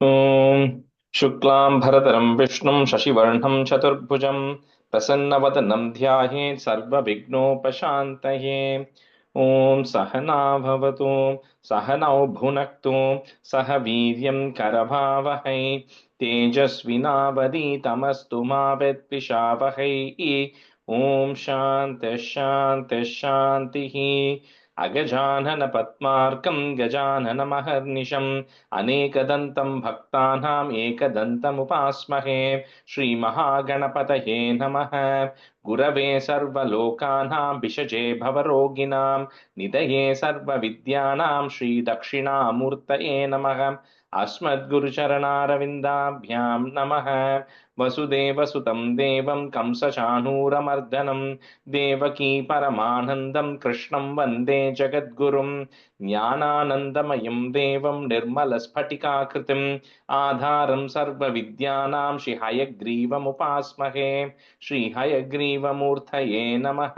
ॐ शुक्लां भरतरं विष्णुं शशिवर्णं चतुर्भुजं प्रसन्नवदनं ध्यायेत् सर्वविघ्नोपशान्तये। ॐ सहना भवतु सहनौ भुनक्तु सह वीर्यं करभावहै तेजस्विनावधीतमस्तु मा विद्विषावहै। ॐ शान्तिः शान्तिः शान्तिः। अगजानन पद्मार्कं गजाननमहर्निशम् अनेकदन्तं भक्तानाम् एकदन्तमुपास्महे। श्रीमहागणपतये नमः। गुरवे सर्वलोकानां विषजे भवरोगिणां निधये सर्वविद्यानां श्रीदक्षिणामूर्तये नमः। अस्मद्गुरुचरणारविन्दाभ्यां नमः। वसुदेवसुतं देवं कंसचाणूरमर्दनं देवकी परमानन्दं कृष्णं वन्दे जगद्गुरुं। ज्ञानानन्दमयं देवं निर्मलस्फटिकाकृतिम् आधारं सर्वविद्यानां श्रीहयग्रीवमुपास्महे। श्रीहयग्रीवमूर्तये नमः।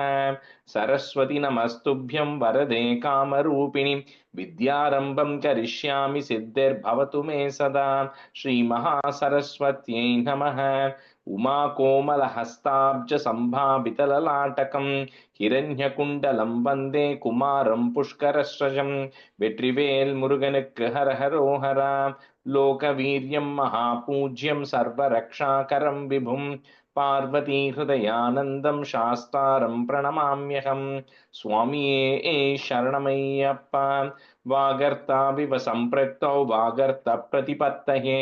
सरस्वती नमस्तुभ्यं वरदे कामरूपिणि विद्यारम्भं करिष्यामि सिद्धिर्भवतु मे सदा। श्रीमहासरस्वत्यै नमः। उमाकोमलहस्ताब्जसम्भावितललाटकं हिरण्यकुण्डलं वन्दे कुमारं पुष्करस्रजं। வெற்றிவேல் முருகனுக்கு ஹரஹரோஹரா. லோகவீரியம் மகாபூஜ்யம் சர்வரக்ஷாகரம் விபும் பார்வதி ஹிருதயானந்தம் சாஸ்தாரம் பிரணமாம்யகம். சுவாமியே சரணமையப்பா. वागर्ताविव सम्पृक्तौ वागर्त प्रतिपत्तये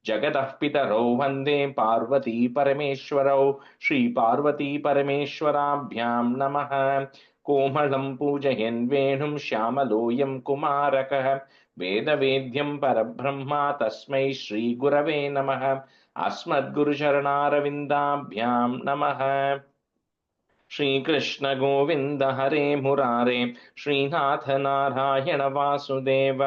जगतः पितरौ वन्दे पार्वती परमेश्वरौ। श्रीपार्वती परमेश्वराभ्यां नमः। कोमलं पूजयन् वेणुं श्यामलोऽयं कुमारकः वेदवेद्यं परब्रह्मा तस्मै श्रीगुरवे नमः। अस्मद्गुरुचरणारविन्दाभ्यां नमः। श्रीकृष्ण गोविन्द हरे मुरारे श्रीनाथ नारायण वासुदेव।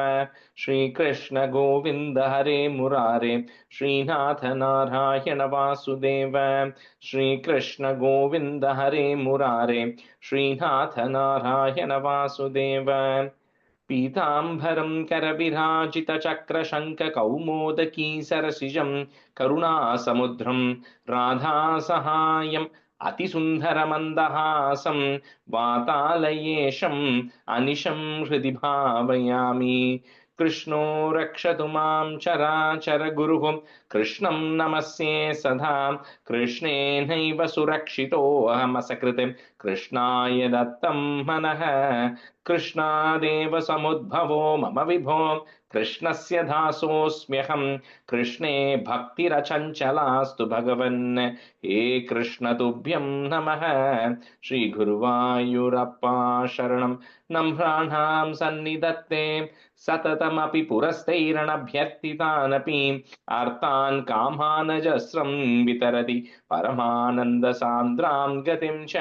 श्रीकृष्ण गोविन्द हरे मुरारे श्रीनाथ नारायण वासुदेव। श्रीकृष्ण गोविन्द हरे मुरारे श्रीनाथ नारायण वासुदेव। पीताम्बरं करविराजितचक्रशङ्खकौमोदकी सरसिजं करुणासमुद्रं राधासहायम् अतिसुन्दरमन्दहासं वातालयेशम् अनिशं हृदि भावयामि। कृष्णो रक्षतु मां चराचरगुरुः कृष्णं नमस्ये सदा। कृष्णेनैव सुरक्षितोऽहमसकृते कृष्णाय दत्तं मनः। कृष्णादेव समुद्भवो मम विभो कृष्णस्य दासोऽस्म्यहम्। कृष्णे भक्तिरचञ्चलास्तु भगवन्। हे कृष्ण तुभ्यं नमः। श्रीगुरुवायूरप्पा शरणं नम्राणां सन्निधत्ते सततमपि पुरस्तैरणभ्यर्थितानपि आर्तान् कामानजस्रं वितरति परमानन्दसान्द्रां गतिं च।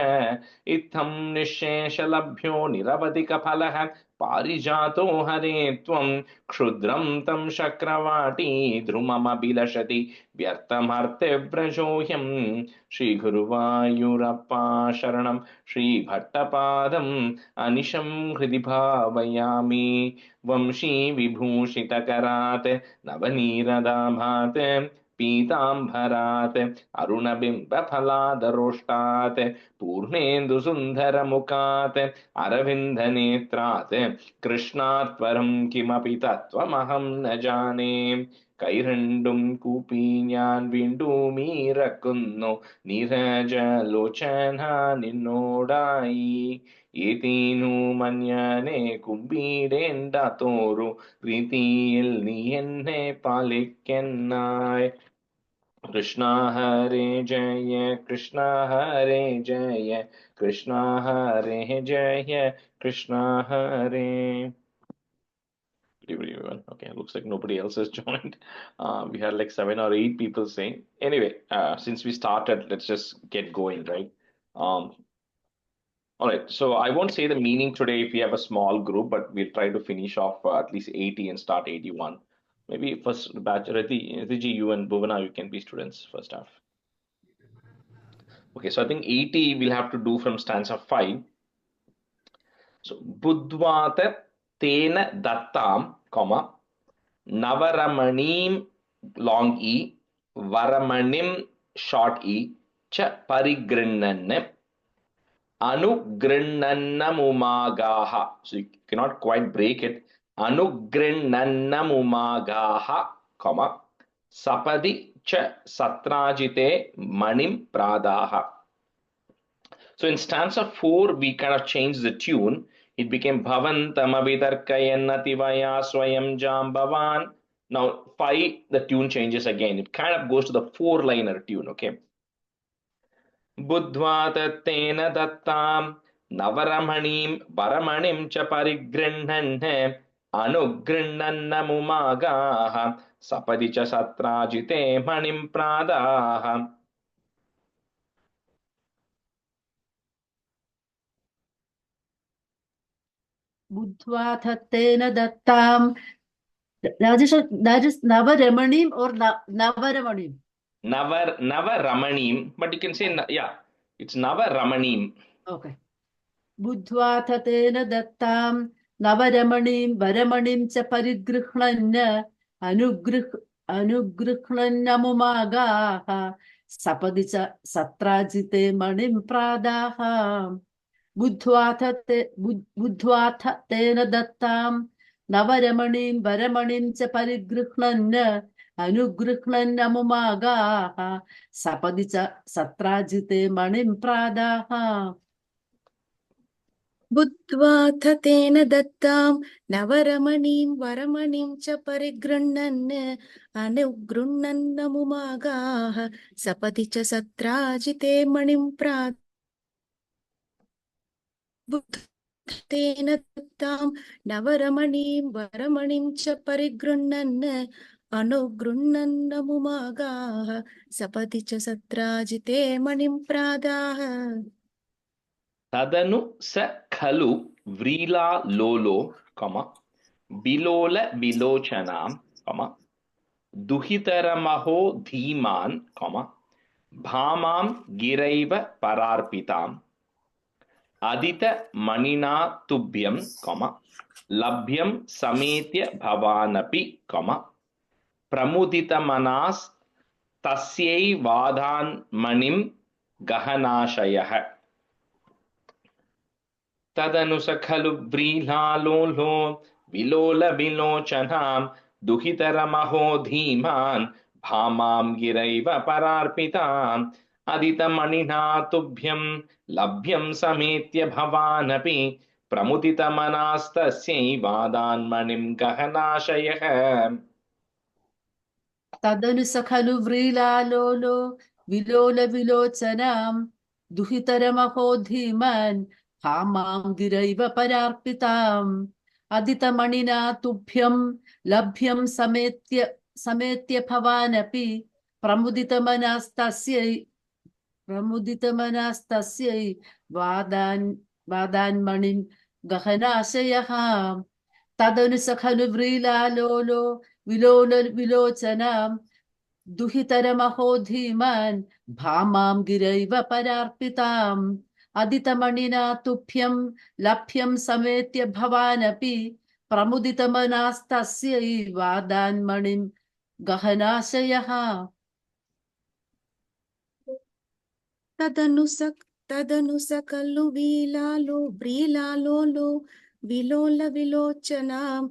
इत्थं निःशेषलभ्यो निरवधिकफलः पारिजातो हरे त्वं क्षुद्रं तं शक्रवाटी ध्रुममभिलषति व्यर्थमर्त्यव्रजोऽयं। श्रीगुरुवायूरप्पा शरणं श्रीभट्टपादम् अनिशं हृदि भावयामि। वंशी विभूषितकरात् नवनीरदाभात् पीताम्बरात् अरुणबिम्बफलादरोष्टात् पूर्णेन्दुसुन्दरमुखात् अरविन्दनेत्रात् कृष्णात् किमपि तत्त्वमहं न जाने। കൈരണ്ടും കൂപ്പി ഞാൻ വീണ്ടുമീറക്കുന്നു നീരജലോചന നിന്നോടായി. ഏതീനു മഞ്ഞനെ കുമ്പിടേണ്ട തോറു പ്രീതിയിൽ നീ എന്നെ പാലിക്കെന്നായി. കൃഷ്ണ ഹരേ ജയ കൃഷ്ണ ഹരേ ജയ കൃഷ്ണ ഹരേ ജയ കൃഷ്ണ ഹരേ. Everyone. Okay, looks like nobody else has joined. We had like 7 or 8 people saying. Anyway, since we started, let's just get going, right? Um, all right. So I won't say the meaning today if we have a small group, but we'll try to finish off at least 80 and start 81. Maybe first batch, Rati, you and Bhuvana, you can be students first half. Okay, so I think 80 we'll have to do from stanza 5. So Budvata Tena Dattam, comma, Navaramanim long E, Varamanim short E, Cha Parigrinnanne, Anugrinnannamumagaha. So you cannot quite break it. Anugrinnannamumagaha, comma, Sapadi Cha Satrajite Manim Pradaha. So in stanza 4, we kind of changed the tune. It became Bhavantamabhitarkayannati swayam jambavan. Now 5, the tune changes again. It kind of goes to the 4-liner tune, okay? Buddhva tattena dattam navaramhanim varamanim cha parigrinnanne anugrinnannamumagaha sapadi cha satrajite manim pradaha. Buddhva tattena dattam. Rajesh, that is Navaramanim or Navaramanim? Navaramanim, but you can say, yeah, it's Navaramanim. Okay. Buddhva tattena dattam Navaramanim Varamanim cha parigrihnanna anugrihnnamumagaha sapadi cha satrajite manim pradaha. Buddhvatha tena dattam Navaramanim Varamanim cha parigrihnanna anugrihnnamumagaha sapadi cha satrajite manim pradaha. बुद्ध्वाथ तेन दत्तां नवरमणीं वरमणीं च परिगृह्णन् अनुगृह्णन्नमुमागाः सपदि च सत्राजिते मणिं प्रात् बुद्ध्वाथ तेन दत्तां नवरमणीं वरमणीं च परिगृह्णन् अनुगृह्णन्नमुमागाः सपदि च सत्राजिते मणिं प्रादाः Tadanu sa khalu vrila lolo, comma, bilola bilochanam, comma, duhitaramaho dhiman, comma, bhamam giraiva pararpitam, adita manina tubhyam, comma, labhyam sametya bhavanapi, comma, pramudita manas tasyai vadan manim gahanashayah. Tadanu sakhalu vrihlalolo vilola vilochanam duhitaramaho dhiman bhamam giraiva pararpitam adita manina tubhyam labhyam sametya bhavanapi pramudita manastasyai vadan manim gahanashayah. Tadanu sakhalu vrilalolo vilola vilochanam duhitaramaho dhiman bhamam giraiva pararpitam aditamanina tubhyam labhyam sametya bhavanapi pramuditamanastasya vadan manim gahanasayah. Tadanu sakhalu vrilalolo vilola vilochanam duhitaramaho dhiman bhamam giraiva pararpitam aditamanina tubhyam labhyam sametya bhavanapi pramuditamanastasya vadan manim gahanasayah. तदनु सकलु व्रीलालो विलोल विलोचनां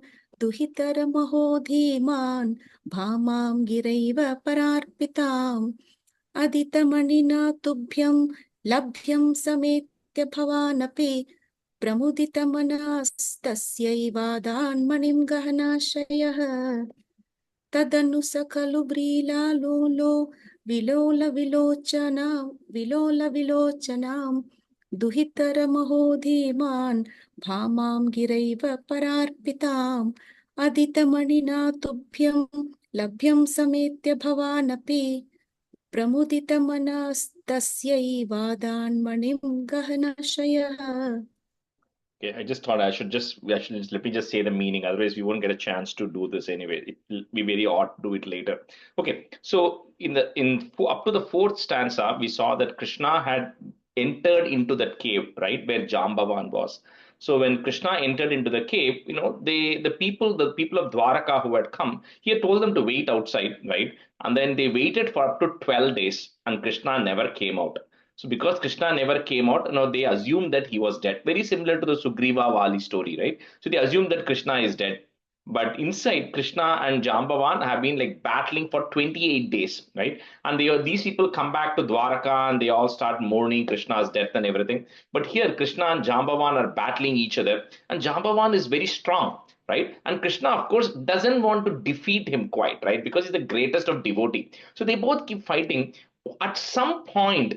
दुहितरमहो धीमान् भामां गिरैव परार्पिताम् अदितमणिना तुभ्यं लभ्यं समेत्य भवानपि प्रमुदितमनस्तस्यै वादान्मणिं गहनाशयः तदनु सकलु व्रीलालोलो विलोल विलोचनां दुहितरमहो धीमान् भामां गिरैव परार्पिताम् अदितमणिना तुभ्यं लभ्यं समेत्य भवानपि प्रमुदितमनस्तस्यै वादान्मणिं गहनाशयः. Okay, I just thought let me just say the meaning. Otherwise, we won't get a chance to do this anyway. It will be very odd to do it later. Okay, so up to the 4th stanza, we saw that Krishna had entered into that cave, right, where Jambavan was. So when Krishna entered into the cave, the people of Dwaraka who had come, he had told them to wait outside, right? And then they waited for up to 12 days, and Krishna never came out. So because Krishna never came out, they assumed that he was dead. Very similar to the Sugriva Vali story, right? So they assumed that Krishna is dead. But inside, Krishna and Jambavan have been like battling for 28 days, right? And these people come back to Dwaraka and they all start mourning Krishna's death and everything. But here, Krishna and Jambavan are battling each other, and Jambavan is very strong, right? And Krishna, of course, doesn't want to defeat him quite, right? Because he's the greatest of devotee. So they both keep fighting. At some point,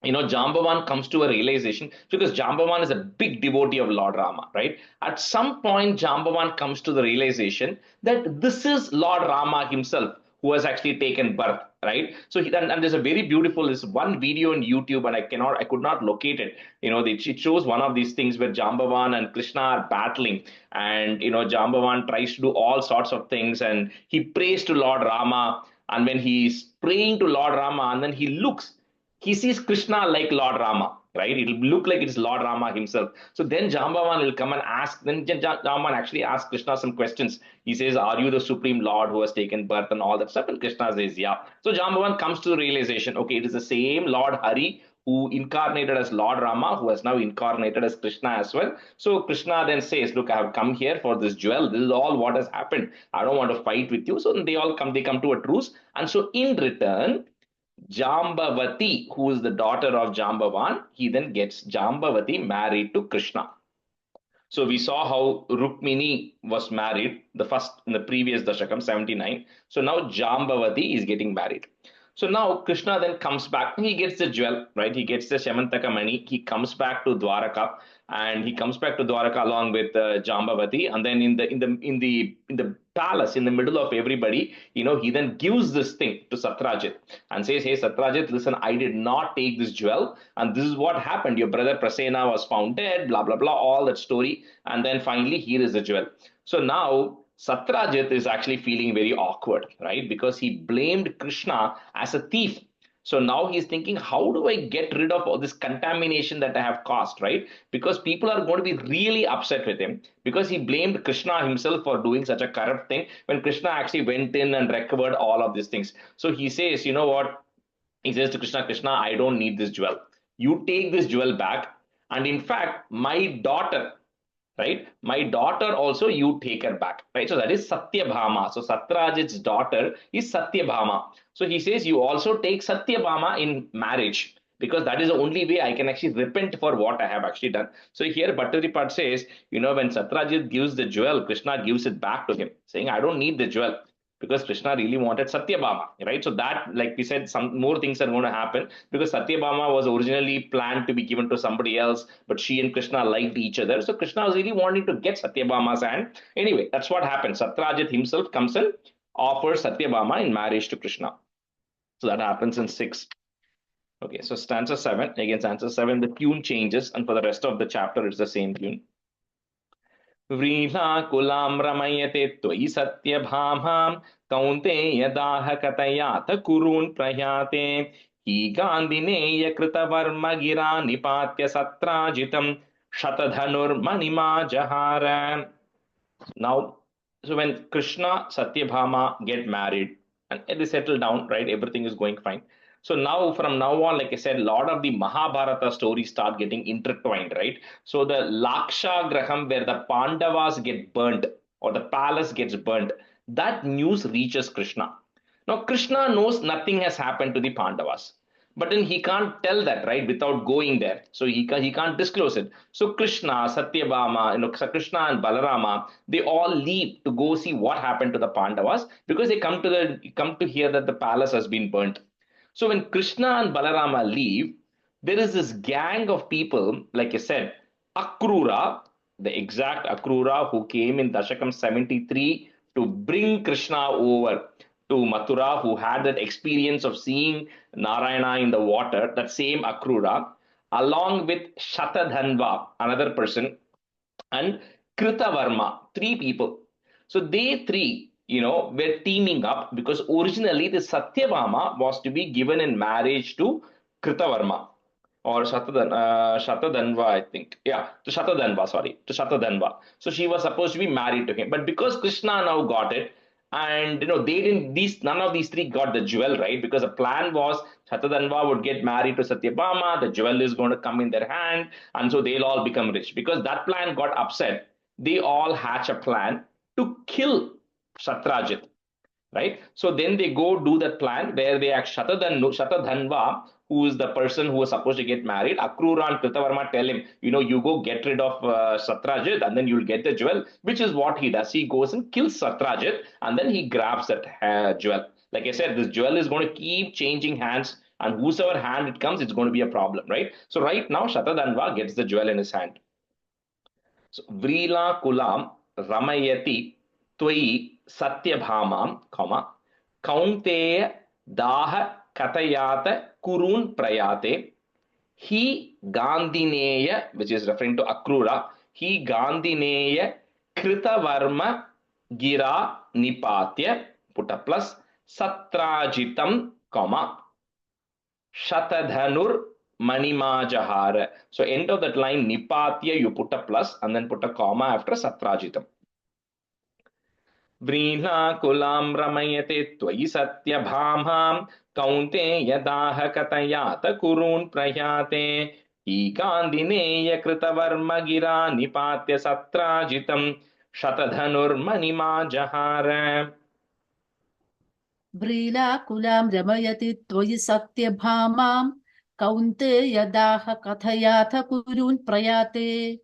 Jambavan comes to a realization, because Jambavan is a big devotee of Lord Rama, right? At some point, Jambavan comes to the realization that this is Lord Rama himself who has actually taken birth, right? So and there's a very beautiful, this one video on YouTube, and I could not locate it. It shows one of these things where Jambavan and Krishna are battling, and Jambavan tries to do all sorts of things, and he prays to Lord Rama, and when he's praying to Lord Rama, and then he sees Krishna like Lord Rama, right? It'll look like it's Lord Rama himself. So then Jambavan will come and ask, then Jambavan actually asks Krishna some questions. He says, are you the Supreme Lord who has taken birth and all that stuff? And Krishna says, yeah. So Jambavan comes to the realization, okay, it is the same Lord Hari who incarnated as Lord Rama, who has now incarnated as Krishna as well. So Krishna then says, look, I have come here for this jewel. This is all what has happened. I don't want to fight with you. So they come to a truce. And so in return, Jambavati, who is the daughter of Jambavan, he then gets Jambavati married to Krishna. So we saw how Rukmini was married in the previous Dashakam 79. So now Jambavati is getting married. So now Krishna then comes back. He gets the jewel, right? He gets the Shamantaka Mani. He comes back to Dwaraka, and he comes back to Dwaraka along with Jambavati. And then in the palace, in the middle of everybody, he then gives this thing to Satrajit and says, "Hey, Satrajit, listen, I did not take this jewel, and this is what happened. Your brother Prasena was found dead. Blah blah blah. All that story. And then finally, here is the jewel." So now Satrajit is actually feeling very awkward, right? Because he blamed Krishna as a thief. So now he's thinking, how do I get rid of all this contamination that I have caused, right? Because people are going to be really upset with him, because he blamed Krishna himself for doing such a corrupt thing when Krishna actually went in and recovered all of these things. So he says, you know what? He says to Krishna, Krishna, I don't need this jewel. You take this jewel back. And in fact, my daughter, right? My daughter also, you take her back, right? So that is Satyabhama. So Satrajit's daughter is Satyabhama. So he says, you also take Satyabhama in marriage, because that is the only way I can actually repent for what I have actually done. So here Bhattaripad says, when Satrajit gives the jewel, Krishna gives it back to him, saying, I don't need the jewel, because Krishna really wanted Satyabhama, right? So that, like we said, some more things are going to happen, because Satyabhama was originally planned to be given to somebody else, but she and Krishna liked each other. So Krishna was really wanting to get Satyabhama's hand. Anyway, that's what happened. Satrajit himself comes and offers Satyabhama in marriage to Krishna. So that happens in 6. Okay, so stanza 7. Again, stanza 7, the tune changes, and for the rest of the chapter, it's the same tune. व्रीलाकुलां रमयते त्वयि सत्यभामां कौन्तेय दाहकतयात कुरून् प्रयाते हि गान्धिनेय कृतवर्म गिरा निपात्य सत्राजितं शतधनुर्मणिमा जहार. Now, so when Krishna, Satyabhama get married and they settle down, right? Everything is going fine. So now, from now on, like I said, a lot of the Mahabharata stories start getting intertwined, right? So the Laksha Graham, where the Pandavas get burnt or the palace gets burnt, that news reaches Krishna. Now, Krishna knows nothing has happened to the Pandavas, but then he can't tell that, right, without going there. So he can't disclose it. So Krishna, Satyabhama, Krishna and Balarama, they all leave to go see what happened to the Pandavas, because they come to hear that the palace has been burnt. So when Krishna and Balarama leave, there is this gang of people, like I said, Akrura, the exact Akrura who came in Dashakam 73 to bring Krishna over to Mathura, who had that experience of seeing Narayana in the water, that same Akrura, along with Shatadhanva, another person, and Kritavarma, 3 people. So they 3, were teaming up, because originally the Satyabhama was to be given in marriage to Kritavarma. or Shatadanva, I think. Yeah, to Shatadanva, sorry, to Shatadanva. So she was supposed to be married to him. But because Krishna now got it, and they didn't, none of these three got the jewel, right? Because the plan was Shatadanva would get married to Satyabhama, the jewel is going to come in their hand, and so they'll all become rich. Because that plan got upset, they all hatch a plan to kill Satrajit, right? So then they go do that plan where they act Shatadhanva, who is the person who was supposed to get married. Akrura and Kritavarma tell him, you go get rid of Satrajit and then you'll get the jewel, which is what he does. He goes and kills Satrajit and then he grabs that jewel. Like I said, this jewel is going to keep changing hands, and whosoever hand it comes, it's going to be a problem, right? So right now, Shatadhanva gets the jewel in his hand. So, Vrila Kulam Ramayati Tvai Satyabhamam, Kaunteya Daha Katayata Kurun Prayate, He Gandhineya, which is referring to Akrura, He Gandhineya Kritavarma Gira Nipatya, put a plus, Satrajitam, Shatadhanur Manimajahara. So end of that line, Nipatya, you put a plus and then put a comma after Satrajitam. Vrina kulam ramayate tvai satyabhamam kaunte yadaha katayata kurun prayate ikandineya kritavarma gira nipatya satrajitam shatadhanur manimajahara. व्रीलाकुलां रमयति त्वयि सत्यभामां कौन्तेयदाह कथयाथ कुरून् प्रयाते.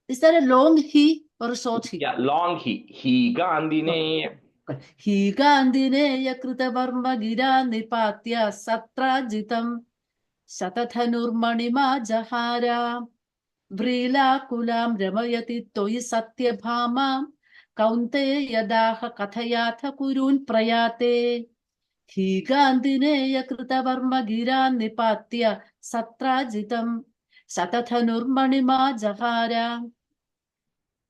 Is that a long he or a short he? Yeah, long he. He Gandhineya. He Gandhineya Kritavarma gira nipatya satrajitam Satathanurmanima jahara. Vrilakulam ramayati toyi satyabhamam kaunte yadaha kathayatha kurun prayate. He Gandhineya Kritavarma gira nipatya satrajitam Satathanurmanima jahara.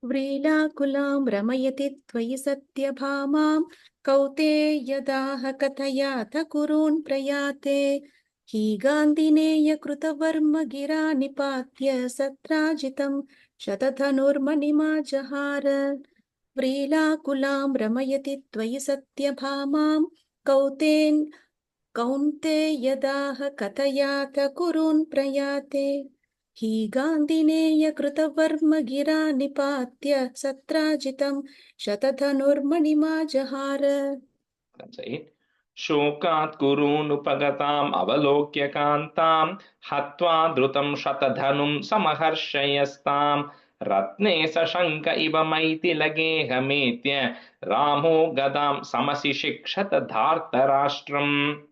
व्रीलाकुलां रमयति त्वयि सत्यभामां कौन्तेयदाह कथयाथ कुरून् प्रयाते हि गान्धिनेय कृतवर्म गिरा निपात्य सत्राजितं शतधनुर्मणिमा जहार व्रीलाकुलां रमयति त्वयि सत्यभामां कौन्तेयदाह कथयाथ कुरून् प्रयाते हि गान्धिनेय कृतवर्म गिरा निपात्य सत्राजितं शतधनुर्मणिमा जहार. That's it. Shokat kurunupagatam avalokya kantam hatva drutam shatadhanum samaharshayastam ratne sashanka iva maiti lage hametya ramo gadam samasi shikshata dhartarashtram.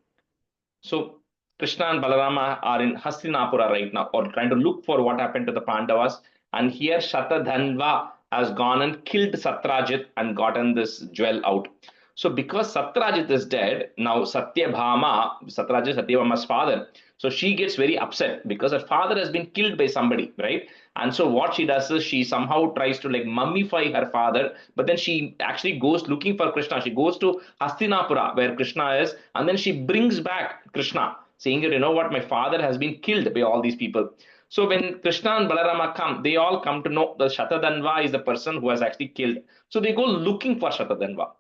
So Krishna and Balarama are in Hastinapura right now, or trying to look for what happened to the Pandavas. And here Shatadhanva has gone and killed Satrajit and gotten this jewel out. So because Satrajit is dead, now Satyabhama, Satyabhama's father, so she gets very upset because her father has been killed by somebody, right? And so what she does is she somehow tries to like mummify her father, but then she actually goes looking for Krishna. She goes to Hastinapura where Krishna is, and then she brings back Krishna, saying that, you know what, my father has been killed by all these people. So when Krishna and Balarama come, they all come to know that Shatadhanva is the person who has actually killed. So they go looking for Shatadhanva.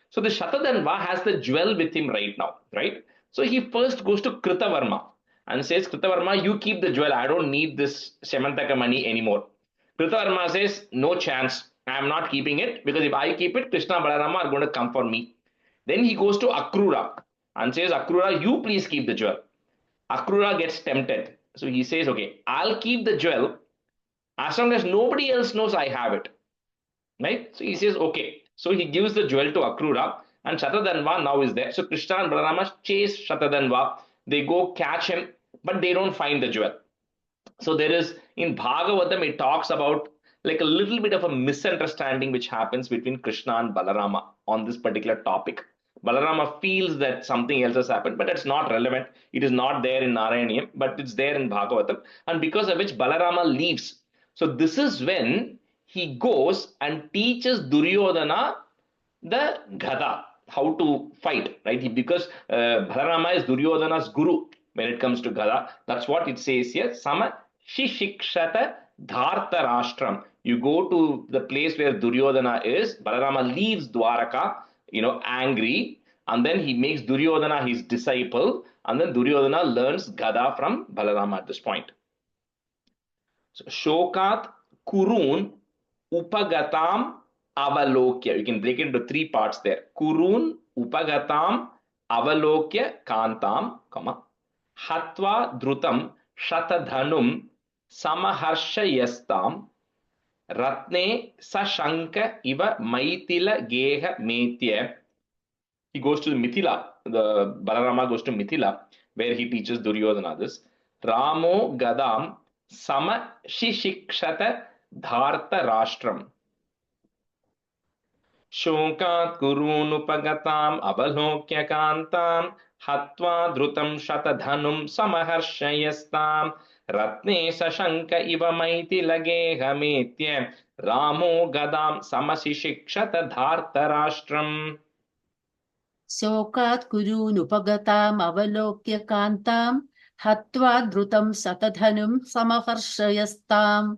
So the Shatadhanva has the jewel with him right now, right? So he first goes to Kritavarma and says, Kritavarma, you keep the jewel. I don't need this Semantaka money anymore. Kritavarma says, no chance. I am not keeping it, because if I keep it, Krishna and Balarama are going to come for me. Then he goes to Akrura and says, Akrura, you please keep the jewel. Akrura gets tempted. So he says, okay, I'll keep the jewel as long as nobody else knows I have it. Right? So he says, okay. So he gives the jewel to Akrura, and Shatadhanva now is there. So Krishna and Balarama chase Shatadhanva. They go catch him, but they don't find the jewel. So there is, in Bhagavatam, it talks about like a little bit of a misunderstanding which happens between Krishna and Balarama on this particular topic. Balarama feels that something else has happened, but it's not relevant. It is not there in Narayaneeyam, but it's there in Bhagavatam, and because of which Balarama leaves. So this is when he goes and teaches Duryodhana the Gada, how to fight, right? Because Balarama is Duryodhana's guru. when it comes to Gada. That's what it says here. Sama Shishikshata Dharta Rashtram. You go to the place where Duryodhana is. Balarama leaves Dwaraka, angry, and then he makes Duryodhana his disciple, and then Duryodhana learns Gada from Balarama at this point. So, Shokat Kurun Upagatam Avalokya. You can break it into three parts there. Kurun Upagatam Avalokya Kantam, Hatva Drutam Shatadhanum Samaharshayastam Ratne Sashanka Iva Maitila Geha Metya. He goes to Mithila. The Balarama goes to Mithila, where he teaches Duryodhana this. Ramo Gadam Sama Shishikshata Dharta Rashtram. Shokat Kurunupagatam Avalokya Kantam Hatva Drutam Shatadhanum Samaharshayastam Ratne Sashanka Iva Maiti Lageha Metya Ramo Gadam Samasishikshata Dharta Rashtram. Sokat kurun upagatam avalokya kantam hatva drutam satadhanum samaharshayastam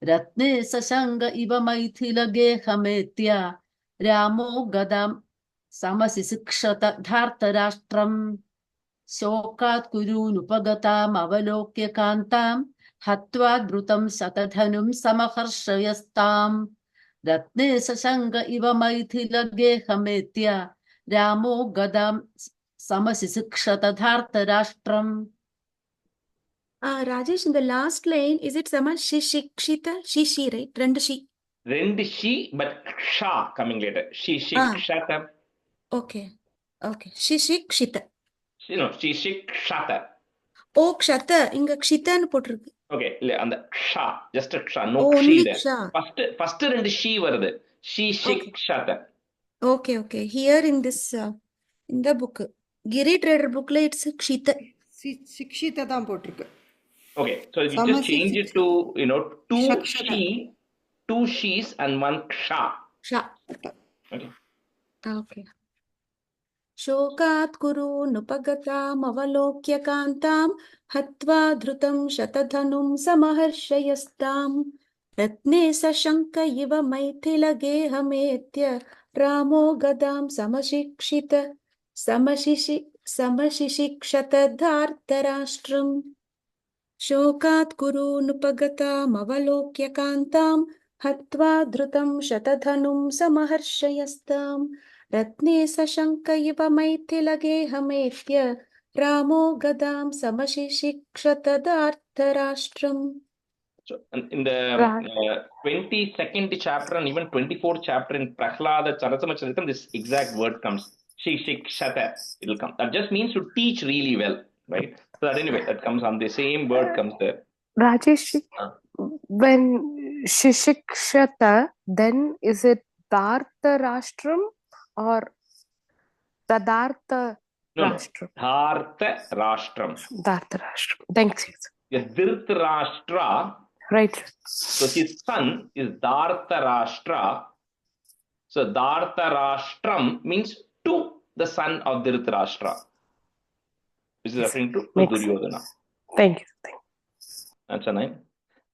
ratne sasanga iva maithila gehametya ramo gadam samasishikshata dhartarashtram. Sokat kurun upagatam avalokya kantam hatva drutam satadhanum samaharshayastam ratne sasanga iva maithila gehametya Ramo Gadam Samasishikshata Dhartarashtram. Rajesh, in the last line, is it Sama Shishikshita? Shishi, right? Rendashi. Rendishi, but Ksha coming later. Shishikshata. Okay. Shishikshita. Shishikshata. Oh, Kshata. Inga Kshitanu potrukku. Okay, and the Ksha, just a Ksha, no Only Kshi there. Ksha. First rendu Shi varudhu. Shishikshata. Okay. Here in this, in the book, Giri Trader book, it's Kshita. Shikshita தான் போட்டிருக்கு. Okay, so you just change it to, two Shis and one Ksha. Okay. Shokat kuru nupagatam avalokya kantam hatva dhrutam shatadhanum samaharshayastam ratne sashanka iva maithila gehametya ramo gadam samashishikshata dhartarashtram. Shokat kuru nupagatam avalokya kantam hatva dhrutam shatadhanum samaharshayastam Ratne sashanka iva maithila gehametya ramo gadam samashishikshata dhartarashtram. So in the 22nd chapter and even 24th chapter in Prahlada Charitamritam, this exact word comes. Shikshata, it will come. That just means to teach really well, right? So that anyway, that comes on the same word comes there. Rajesh, when Shishikshata, then is it Dhartarashtram or Tadartha Rashtra? Dharta Rashtra. Thanks. Yes, Dhritarashtra. Right. So his son is Dhartarashtra. So Dhartarashtram means to the son of Dhritarashtra. This is referring to Duryodhana. Thank you. That's a 9.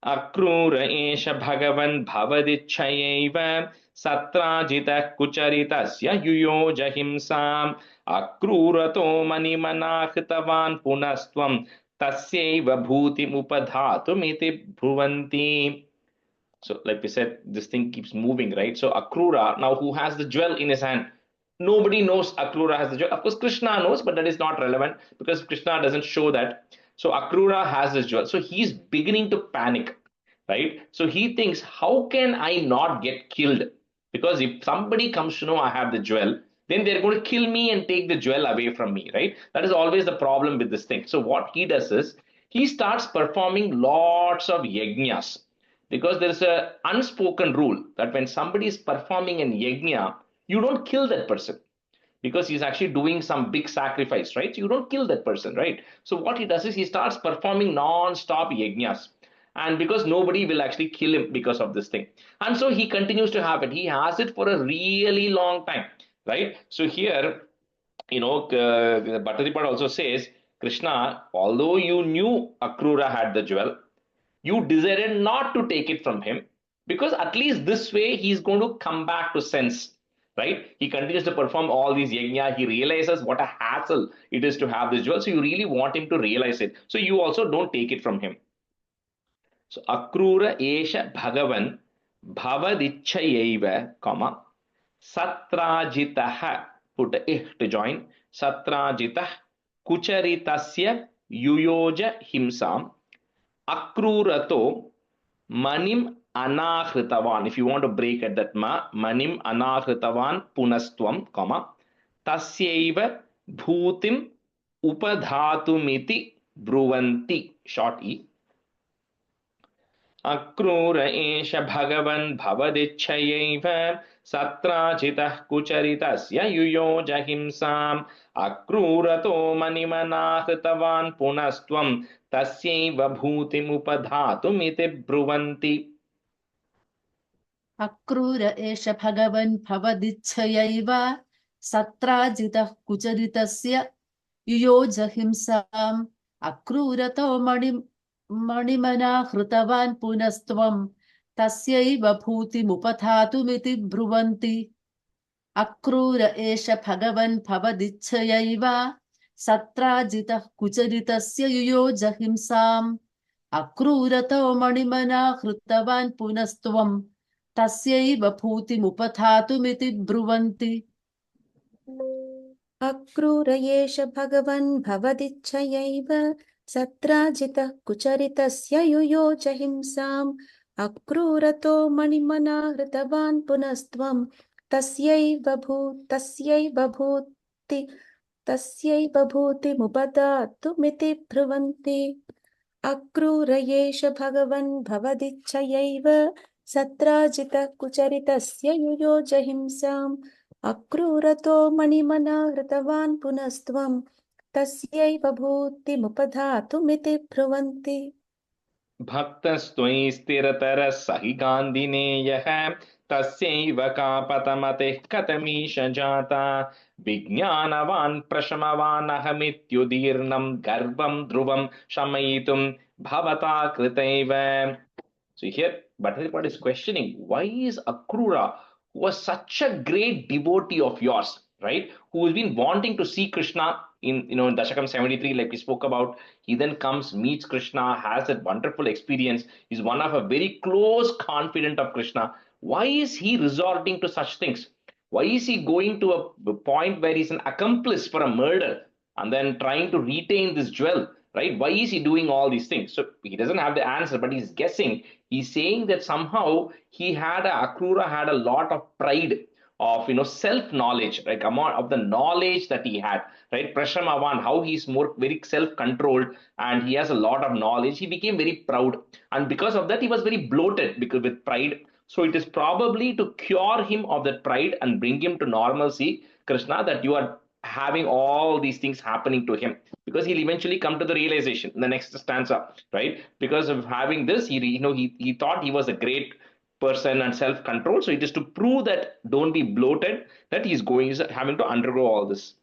Akrura esha bhagavan bhavadichayaiva satrajita kucharitasya yuyoja himsam akrurato manimanahtavan punastvam tasyaiva bhutim upadhatumiti bhuvanti. So like we said, this thing keeps moving, right? So Akrura, now who has the jewel in his hand? Nobody knows Akrura has the jewel. Of course, Krishna knows, but that is not relevant because Krishna doesn't show that. So Akrura has this jewel. So he's beginning to panic, right? So he thinks, how can I not get killed? Because if somebody comes to know I have the jewel, then they're going to kill me and take the jewel away from me, right? That is always the problem with this thing. So what he does is, he starts performing lots of yajnas. Because there is an unspoken rule that when somebody is performing an yajna, you don't kill that person. Because he's actually doing some big sacrifice, right? So you don't kill that person, right? So what he does is he starts performing non-stop yajnas. And because nobody will actually kill him because of this thing. And so he continues to have it. He has it for a really long time, right? So here, Bhattacharya also says, Krishna, although you knew Akrura had the jewel, you decided not to take it from him because at least this way he's going to come back to sense, right? He continues to perform all these yajna. He realizes what a hassle it is to have this jewel. So you really want him to realize it. So you also don't take it from him. So Akrura Esha Bhagavan Bhavadichayaiva, comma, Satrajitah, put ih to join, Satrajitah Kucharitasya Yuyoja Himsam Akrurato Manim Anahritavan. If you want to break at that Manim Anahritavan Punastvam, comma, Tasyaiva Bhutim Upadhatumiti Bruvanti, short e. Akrura एष भगवन् भवदिच्छयैव सत्राचितः कुचरितस्य युयोज हिंसाम् अक्रूरतो मणिमनाहृतवान् पुनस्त्वं तस्यैव भूतिमुपधातुमिति ब्रुवन्ति. अक्रूर एष भगवन् भवदिच्छयैव सत्राजितः कुचरितस्य युयोज हिंसाम् अक्रूरतो मणिमना हृतवान् पुनस्त्वं तस्यैव भूतिमुपधातुमिति ब्रुवन्ति. अक्रूर एष भगवन् भवदिच्छयैव सत्राजितः कुचरितस्य युयोज हिंसाम् अक्रूरतो मणिमना हृतवान् पुनस्त्वं तस्यैव भूतिमुपधातुमिति ब्रुवन्ति. अक्रूर एष भगवन् भवदिच्छयैव सत्राजितः कुचरितस्य युयोज हिंसाम् अक्रूरतो मणिमना हृतवान् पुनस्त्वं तस्यैव भूतिमुपधातुमिति ब्रुवन्ति. अक्रूर एष भगवन् भवदिच्छयैव सत्राजितः कुचरितस्य युयोज हिंसाम् अक्रूरतो मणिमना हृतवान् पुनस्त्वं तस्यैव भूतिमुपधातुमिति ब्रुवन्ति. भक्तस्त्वयि स्थिरतरः सहि गान्धिनेयः तस्यैव कापतमतिः कथमीश जाता विज्ञानवान् प्रशमवान् अहमित्युदीर्णं गर्वं ध्रुवं शमयितुं भवता कृतैव. So here Bhattacharya is questioning, why is Akrura, who was such a great devotee of yours, right, who has been wanting to see Krishna in Dasakam 73, like we spoke about, he then comes, meets Krishna, has that wonderful experience, is one of a very close confidant of Krishna. Why is he resorting to such things? Why is he going to a point where he's an accomplice for a murder and then trying to retain this jewel, right? Why is he doing all these things? So he doesn't have the answer, but he's guessing. He's saying that somehow Akrura had a lot of pride of self-knowledge, right? Of the knowledge that he had, right? Prashamavan, how he's very self-controlled and he has a lot of knowledge. He became very proud, and because of that, he was very bloated with pride. So it is probably to cure him of that pride and bring him to normalcy, Krishna, that you are having all these things happening to him, because he'll eventually come to the realization in the next stanza, right? Because of having this, he thought he was a great person and self-control. So it is to prove that don't be bloated, that he's having to undergo all this.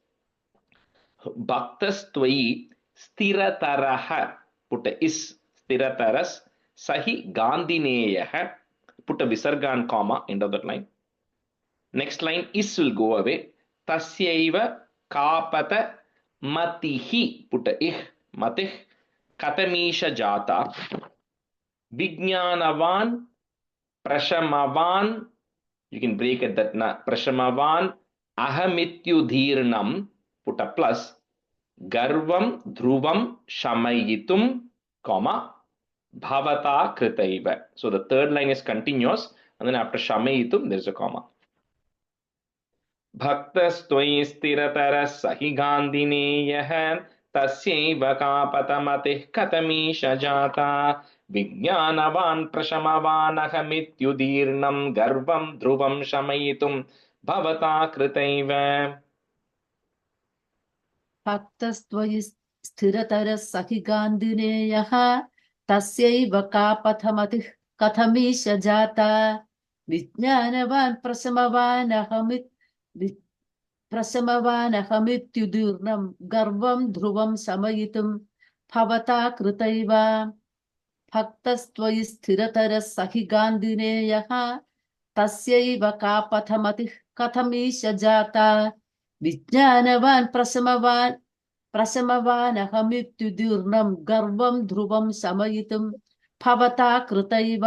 Bhaktas tvayi stirataraha, put a is stirataras, sahi gandhineyah, put a visarga and comma, end of that line. Next line, is will go away. Tasyaiva kapata matihi, put a ih, matih, katamisha jata, vijnanavan prashamavan, you can break at that na, prashamavan ahamityudhirnam, put a plus, garvam dhruvam shamayitum, comma, bhavata kritaiva. So the third line is continuous, and then after shamayitum there is a comma. Bhaktastvai stiratara sahi gandhineyah tasyaiva kapatamate katamisha jata vijnanavan prashamavan ahamityudhirnam garvam dhruvam shamayitum bhavata kritaiva. भक्तस्त्वयि स्थिरतरः सखि गान्धिनेयः तस्यैव कापथमतिः कथमीश जाता विज्ञानवान् प्रशमवान् प्रशमवानहमित्युदीर्णं गर्वं ध्रुवं शमयितुं भवता कृतैव भक्तस्त्वयि स्थिरतरः सखि गान्धिनेयः तस्यैव का पथमतिः कथमीश जाता विज्ञानवान् प्रशमवानहमित्युदीर्णं गर्वं ध्रुवं शमयितुं भवता कृतैव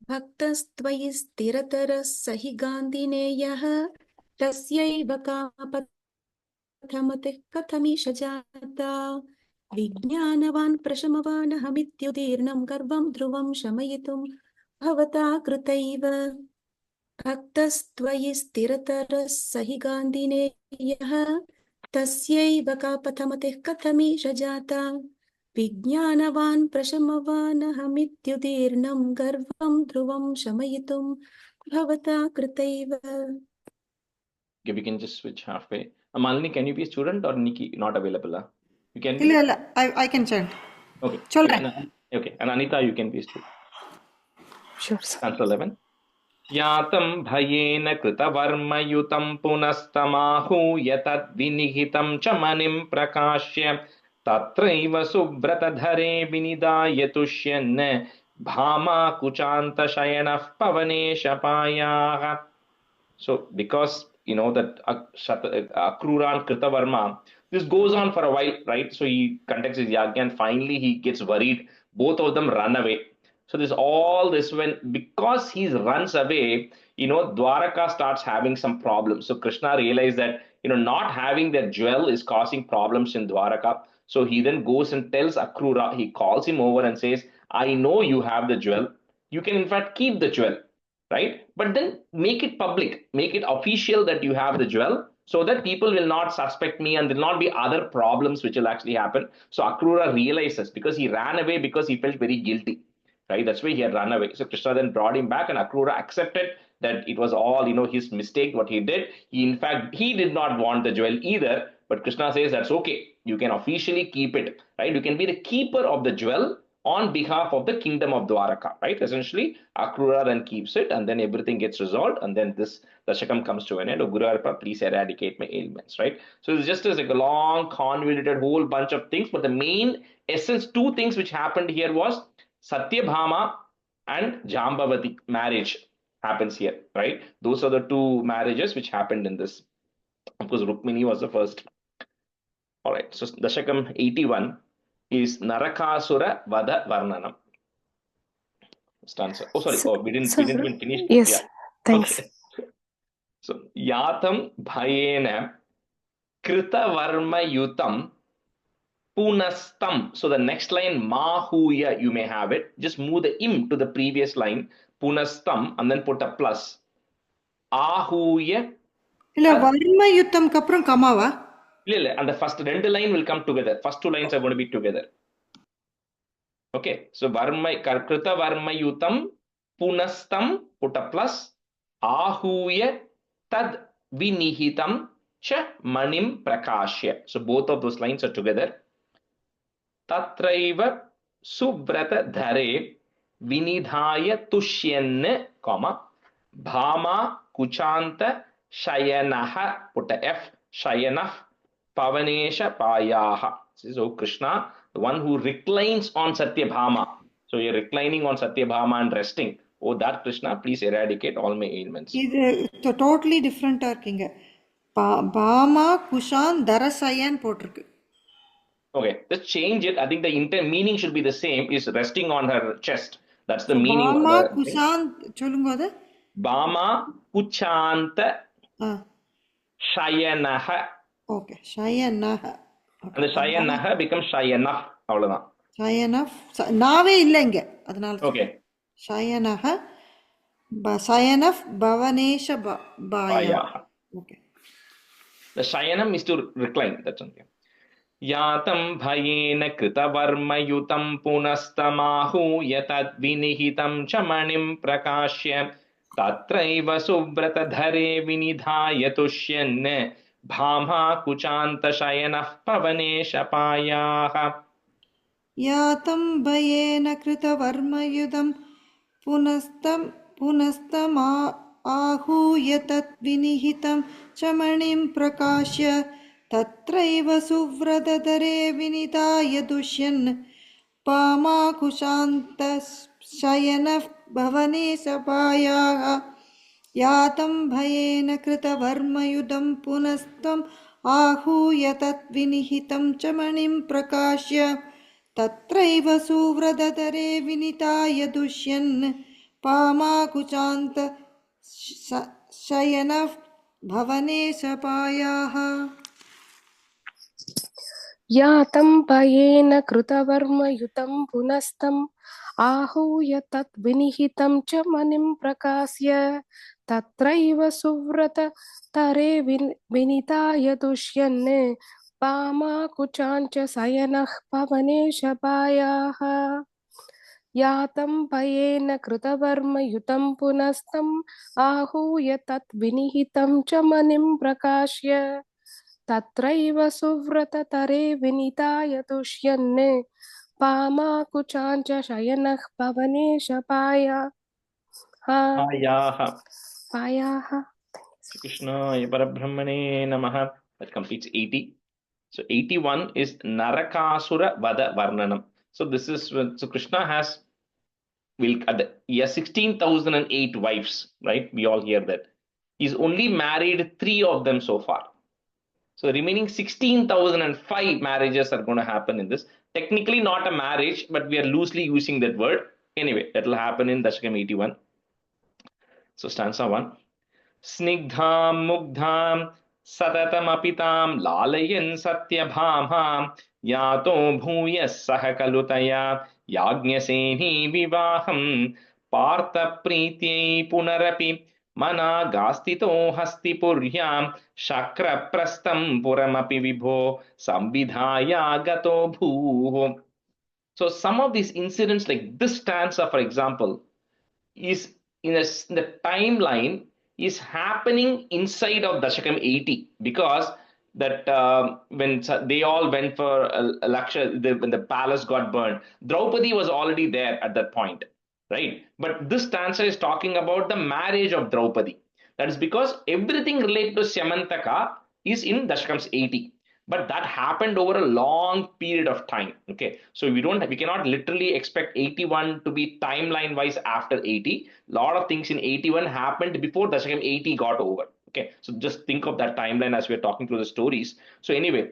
भक्तस्त्वयि स्थिरतरः स हि गान्धिनेयः तस्यैव कामपथमतिः कथमीश जाता विज्ञानवान् प्रशमवानहमित्युदीर्णं गर्वं ध्रुवं शमयितुं भवता कृतैव भक्तस्त्वयि स्थिरतरः स हि गान्धिनेयः तस्यैव कापथमतिः कथमीश जाता विज्ञानवान् प्रशमवानहमित्युदीर्णं गर्वं ध्रुवं शमयितुं भवता कृतैव Okay, we can just switch halfway. Malini, can you be a student or Nikki not available? You can be. இல்ல இல்ல I can chant. Okay. சொல்றேன். Okay. And Anita, you can be a student. Sure, sir. Stanza 11. यातं भयेन कृतवर्मयुतं पुनस्तमाहूय तद्विनिहितं च मणिं प्रकाश्य तत्रैव सुब्रतधरे विनिदाय तुष्यन् Bhama कुचान्तशयनः पवनेशपायाः. So because you know that Akrura and Kritavarma, this goes on for a while, right? So he conducts his yagya and finally he gets worried. Both of them run away. So this all this when because he runs away, Dwaraka starts having some problems. So Krishna realized that not having that jewel is causing problems in Dwaraka. So he then goes and tells Akrura. He calls him over and says, "I know you have the jewel. You can in fact keep the jewel." Right? But then make it public, make it official that you have the jewel so that people will not suspect me and there will not be other problems which will actually happen. So Akrura realizes because he ran away because he felt very guilty, right? That's why he had run away. So Krishna then brought him back and Akrura accepted that it was all, his mistake, what he did. In fact, he did not want the jewel either, but Krishna says that's okay. You can officially keep it, right? You can be the keeper of the jewel on behalf of the kingdom of Dwaraka, right? Essentially, Akrura then keeps it and then everything gets resolved and then this Dashakam comes to an end. Oh, Guru Arpa, please eradicate my ailments, right? So it's just as like a long, convoluted whole bunch of things, but the main essence, two things which happened here was Satyabhama and Jambavati marriage happens here, right? Those are the two marriages which happened in this. Of course, Rukmini was the first. All right, so Dashakam 81 is Narakasura Vada Varnanam. Stanza. Oh, sorry. Sir, Oh, we didn't even finish. Yes, Yeah. thanks. Okay. So Yatam Bhayena Krita Varma Yutam Punastam. So the next line Mahuya, you may have it. Just move the im to the previous line. Punastam and then put a plus. Ahuya. இல்ல வர்ம யுத்தம்க்கு அப்புறம் கமாவா? இல்ல and the first ரெண்டு line will come together. First two lines are going to be together. Okay, so Krita Varma Yutam Punastam, put a plus, Ahuya Tad Vinihitam Cha Manim Prakashya. So both of those lines are together. Tatraiva Subrata Dhare Vinidhaya Tushyan, comma, Bhama Kuchanta Shayanaha, put a F, Shayanah Pavanesha Payaha. So Krishna, the one who reclines on Satyabhama. So you're reclining on Satyabhama and resting. Oh, that Krishna, please eradicate all my ailments. இது totally டிஃப்ரெண்டா இருக்குங்க. பாமா குஷான் தரசயன் போட்டிருக்கு. Okay, let's change it. I think the meaning should be the same. Is resting on her chest. That's the meaning. Bama Kushan சொல்லுங்க அது. Bama Kuchanta Shayanaha. Okay, Shayanaha. And the Shayanaha becomes Shayanah. அவ்வளவுதான். Shayanah. நாவே இல்லை இங்க. அதனால. Okay. Shayanah. Shayanah Bhavanesha Bayaha. Okay. The Shayanam is to recline. That's something. Yatam bhayena kritavarmayutam punastamahuya tadvinihitam chamanim prakashya tatraiva subratadhare vinidhaya tushyan bhama kuchanta shayanah pavanesha payaha. Yatam bhayena kritavarmayutam punastamahuya आहूय तद्विनिहितं च मणिं प्रकाश्य तत्रैव सुव्रतधरे विनिधाय दुष्यन् पामाकुशान्तशयनः भवने सभायाः यातं भयेन कृतवर्मयुधं पुनस्त्वम् आहूय तद्विनिहितं च मणिं प्रकाश्य तत्रैव सुव्रतधरे विनिधाय दुष्यन् पामाकुचान्त शयनः भवने सपायाः यातं भयेन कृतवर्मयुतं पुनस्तं आहूय तत् विनिहितं च मणिं प्रकाश्य तत्रैव सुव्रतधरे विनिधाय दुष्यन् पामाकुचाञ्च शयनः पवने शपायाः यातं भयेन कृतवर्मयुतं पुनस्तं आहूय तत् विनिहितं च मणिं प्रकाश्य तत्रैव सुव्रतधरे विनिधाय दुष्यन् पामाकुचाञ्च शयनः पवने शपायाः पायाः. Krishna Parabrahmane Namaha. That completes 80. So 81 is Narakasura Vada Varnanam. So this is when, so Krishna has he has 16,008 wives, right? We all hear that. He's only married 3 of them so far. So the remaining 16,005 marriages are going to happen in this. Technically not a marriage, but we are loosely using that word. Anyway, that will happen in Dasakam 81. So stanza 1. Snigdham mugdham satatamapitam lalayan satyabhamam yato bhuyas sahakalutaya yajñaseni vivaham partha prityai punarapi mana gastito hasti puryam shakra prastam puramapi vibho sambidhaya gato bhuho. So some of these incidents like this stanza, for example, is in the timeline is happening inside of Dashakam 80 because that when they all went for a lecture, when the palace got burned, Draupadi was already there at that point, right? But this stanza is talking about the marriage of Draupadi. That is because everything related to Syamantaka is in Dashakams 80, but that happened over a long period of time. Okay, so we cannot literally expect 81 to be timeline wise after 80. A lot of things in 81 happened before Dashakam 80 got over. Okay, so just think of that timeline as we're talking through the stories. So anyway,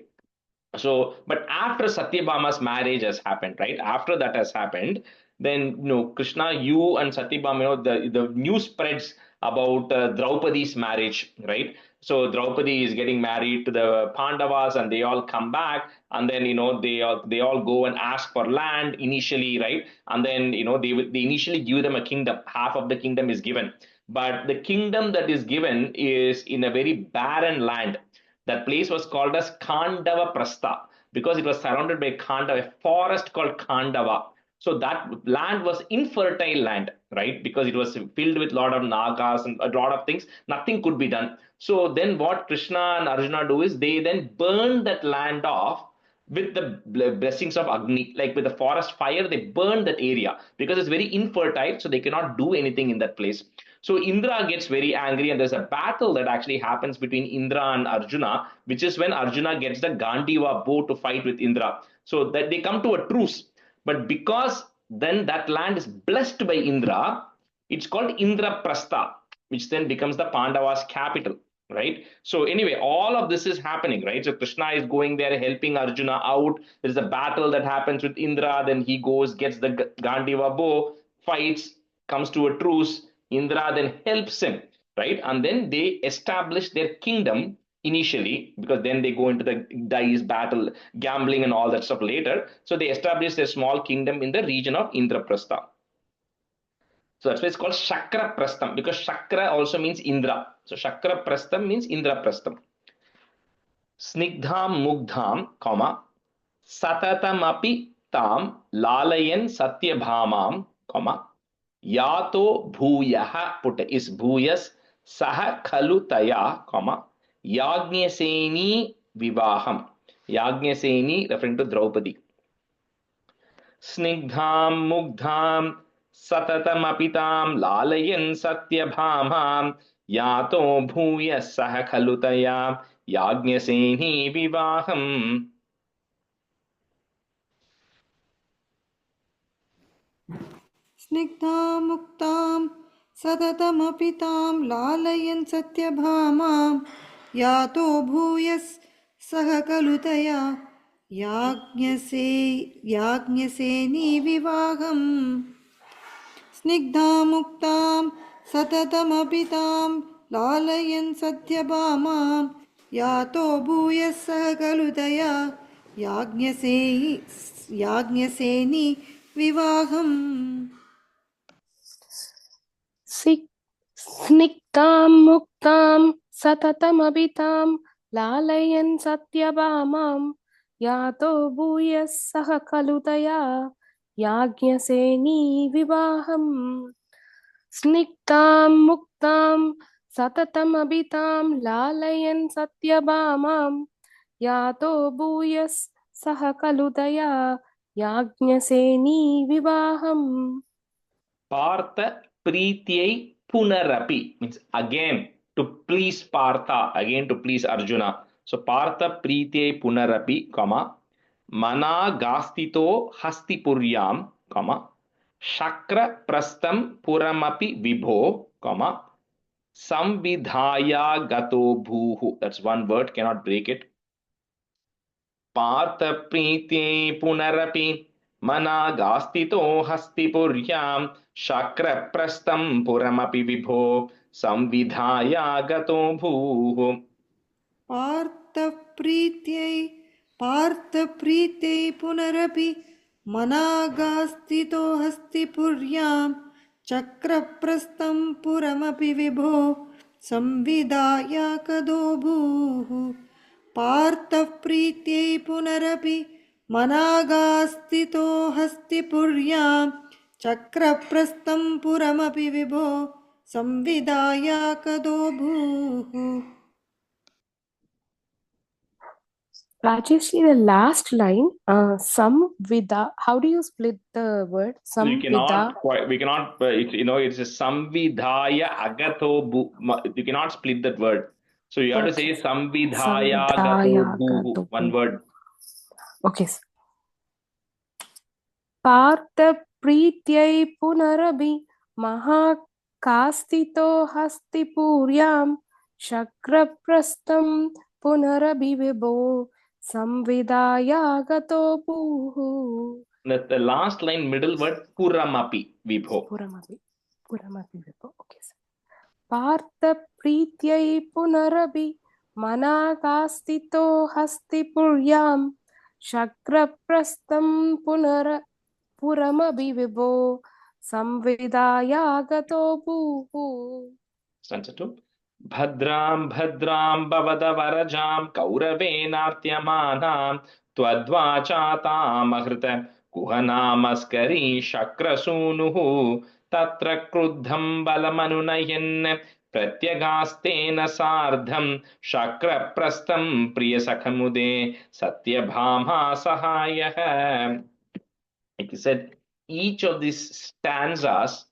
so but after Satyabhama's marriage has happened, right? After that has happened, then Krishna, you and Satyabhama, the news spreads about Draupadi's marriage, right? So Draupadi is getting married to the Pandavas, and they all come back, and then they all go and ask for land initially, right? And then they initially give them a kingdom. Half of the kingdom is given, but the kingdom that is given is in a very barren land. That place was called as Khandava Prastha because it was surrounded by Khandava, a forest called Khandava. So that land was infertile land, right? Because it was filled with a lot of nagas and a lot of things. Nothing could be done. So then what Krishna and Arjuna do is they then burn that land off with the blessings of Agni, like with the forest fire, they burn that area because it's very infertile, so they cannot do anything in that place. So Indra gets very angry, and there's a battle that actually happens between Indra and Arjuna, which is when Arjuna gets the Gandiva bow to fight with Indra. So that they come to a truce. But because then that land is blessed by Indra, it's called Indraprastha, which then becomes the Pandavas' capital, right? So anyway, all of this is happening, right? So Krishna is going there helping Arjuna out. There's a battle that happens with Indra, then he goes, gets the Gandiva bow, fights, comes to a truce. Indra then helps him, right? And then they establish their kingdom initially, because then they go into the dice, battle, gambling, and all that stuff later. So they establish a small kingdom in the region of Indraprastha. So that's why it's called Shakra Prastham, because Shakra also means Indra. So Shakra Prastham means Indra Prastham. Snigdham Mugdham, comma, Satatamapi Tam Lalayan Satyabhamam, comma, Yato Bhuyaha, put is Bhuyas Saha Khalutaya, comma, Yajñaseni Vivaham. Yajñaseni referring to Draupadi. Snigdham Mugdham सततमपि तां लालयन् सत्यभामां यातो भूयः सह खलु तया याज्ञसेनी विवाहम्. स्निग्धामुक्तां सततमपि तां लालयन् सत्यभामां यातो भूयः सह खलु तया याज्ञसेनी विवाहम् स्निग्धामुक्तां सततमपि तां लालयन् सत्यभामां यातो भूयः सह खलु तया याज्ञसेनी विवाहम् स्निग्धां मुक्तां सततमभितां लालयन् सत्यभामां यातो भूयः सह खलु तया याज्ञसेनी विवाहम्. स्निग्धां मुक्तां सततमभितां लालयन् सत्यभामां यातो भूयः सह खलु तया Yajnaseni विवाहम्. Partha Prityai Punarapi means again to please Partha, again to please Arjuna. So Partha Prityai Punarapi, comma, Mana Gastito Hastipuryam, comma, Shakra Prastam Puramapi Vibho, comma, Samvidhaya Gato Bhuhu. That's one word, cannot break it. Partha प्रीते पुनरपि मनागास्तितो हस्तिपुर्यां शक्रप्रस्थं पुरमपि विभो संविधायागतो भूः. पार्थप्रीत्यै पुनरपि मनागास्तितो हस्तिपुर्यां चक्रप्रस्थं पुरमपि विभो संविधायागतो भूः पार्थप्रीत्यै पुनरपि मनागास्तितो हस्तिपुर्यां चक्रप्रस्थं पुरमपि विभो संविधायागतो भूः. Rajesh, the last line, samvida, how do you split the word? We Samvida. cannot, it's a samvidhaya agato bhu. You cannot split that word. So you have to say samvidhaya gato bhuhu. One word. Okay. Partha Prityai Punarabi Mahakastito Hastipuryam Shakraprastam Punarabi Vibho Samvidaya Gato Bhuhu. The last line, middle word, Puramapi Vibho. Puramapi Vibho. Okay, sir. Partha Prityai Punarabi Manakastito Hastipuryam Shakraprastam Puramabi Vibho Samvidaya Gato Bhuhu. Stanza 2. Bhadram Bhadram Bhavada Varajam Kauravenartyamanam Twadvachatam Ahrita Kuhanamaskari Shakrasunuhu Tatra Kruddham Balamanunayan Pratyagastena Sardham Shakraprastam Priyasakhamude Satyabhama Sahayah. Like he said, each of these stanzas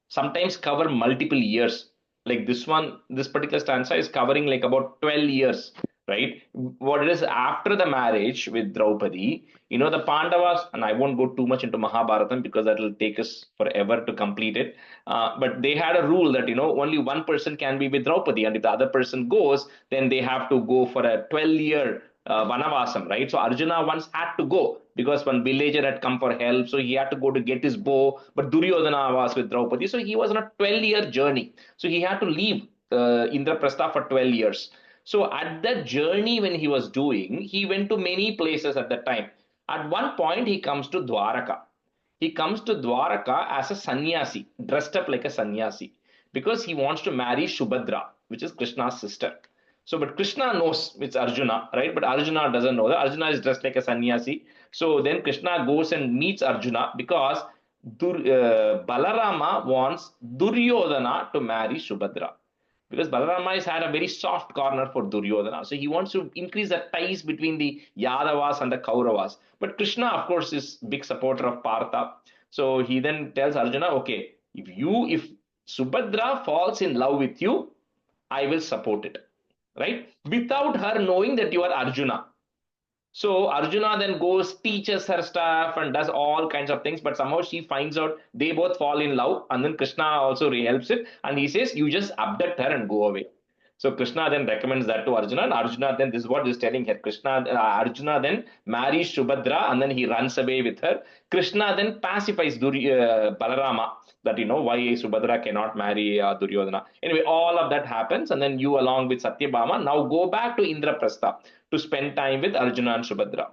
sometimes cover multiple years. Like this one, this particular stanza is covering like about 12 years, right? What it is after the marriage with Draupadi, the Pandavas, and I won't go too much into Mahabharatam because that will take us forever to complete it. But they had a rule that, only one person can be with Draupadi, and if the other person goes, then they have to go for a 12-year Vanavasam, right? So Arjuna once had to go because one villager had come for help, so he had to go to get his bow. But Duryodhana was with Draupadi, so he was on a 12-year journey. So he had to leave Indraprastha for 12 years. So at that journey, when he was doing, he went to many places at that time. At one point, he comes to Dwaraka. He comes to Dwaraka as a sannyasi, dressed up like a sannyasi, because he wants to marry Shubhadra, which is Krishna's sister. So, but Krishna knows it's Arjuna, right? But Arjuna doesn't know that. Arjuna is dressed like a sannyasi. So then Krishna goes and meets Arjuna because Balarama wants Duryodhana to marry Subhadra. Because Balarama has had a very soft corner for Duryodhana. So he wants to increase the ties between the Yadavas and the Kauravas. But Krishna, of course, is big supporter of Partha. So he then tells Arjuna, okay, if Subhadra falls in love with you, I will support it, right? Without her knowing that you are Arjuna. So Arjuna then goes, teaches her stuff, and does all kinds of things. But somehow she finds out they both fall in love, and then Krishna also helps it, and he says, "You just abduct her and go away." So Krishna then recommends that to Arjuna, and Arjuna then this is what he's telling here. Arjuna then marries Subhadra, and then he runs away with her. Krishna then pacifies Balarama that why Subhadra cannot marry Duryodhana. Anyway, all of that happens, and then you along with Satyabhama now go back to Indraprastha to spend time with Arjuna and Subhadra.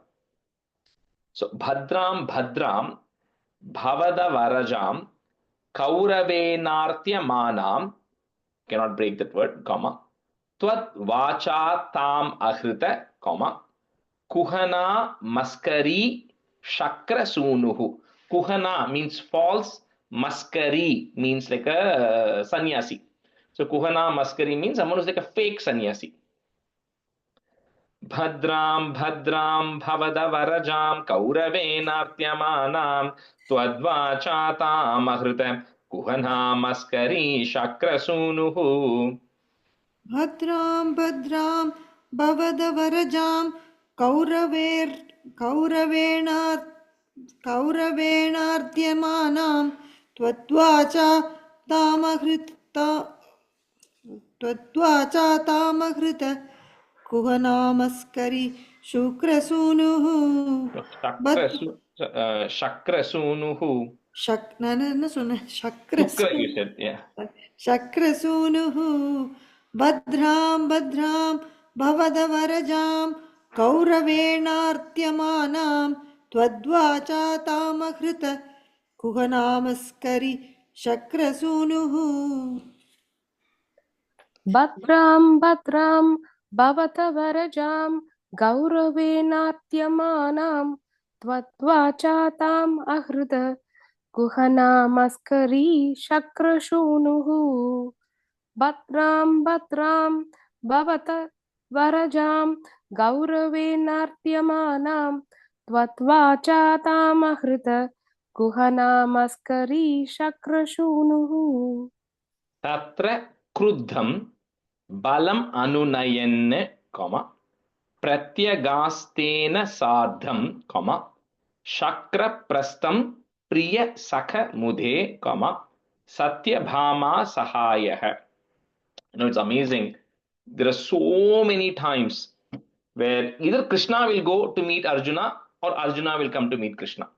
So Bhadram Bhadram Bhavada Varajam Kauravenartyamanam, cannot break that word, comma. Tvat Vacha Tam Ahrita, comma. Kuhana Maskari Shakra Sunuhu. Kuhana means false, Maskari means like a sannyasi. So Kuhana Maskari means someone who's like a fake sannyasi. Bhadram Bhadram Bhavada Varajam Kauravenartyamanam Twadvachatam Ahritam Kuhana Maskari Shakra Sunuhu. भद्रां भद्रां भवदवरजां कौरवेणार्द्यमानां त्वद्वाचा तामहृत कुहनामस्करि शुक्रसूनुः Shakra Sunuhu. शक्रसूनुः You said, yeah. शक्रसूनुः भद्रां भद्रां भवदवरजां कौरवेणार्त्यमानां त्वद्वाचा तामहृत कुहनामस्करि शक्रसूनुः Bhadram Bhadram Bhavatavaradjam Gauravenartyamanam Tvatvachatam Ahrita Kuhanamaskari Shakrashunuhu. Bhadram Bhadram Bhavatavaradjam Gauravenartyamanam Tvatvachatam Ahrita Kuhanamaskari Shakrashunuhu. Tatra Kruddham Balam Anunayan, comma, Pratyagastena Sardham, comma, Shakra Prastam Priya Sakha Mudhe, comma, Satyabhama Sahayah. It's amazing. There are so many times where either Krishna will go to meet Arjuna or Arjuna will come to meet Krishna.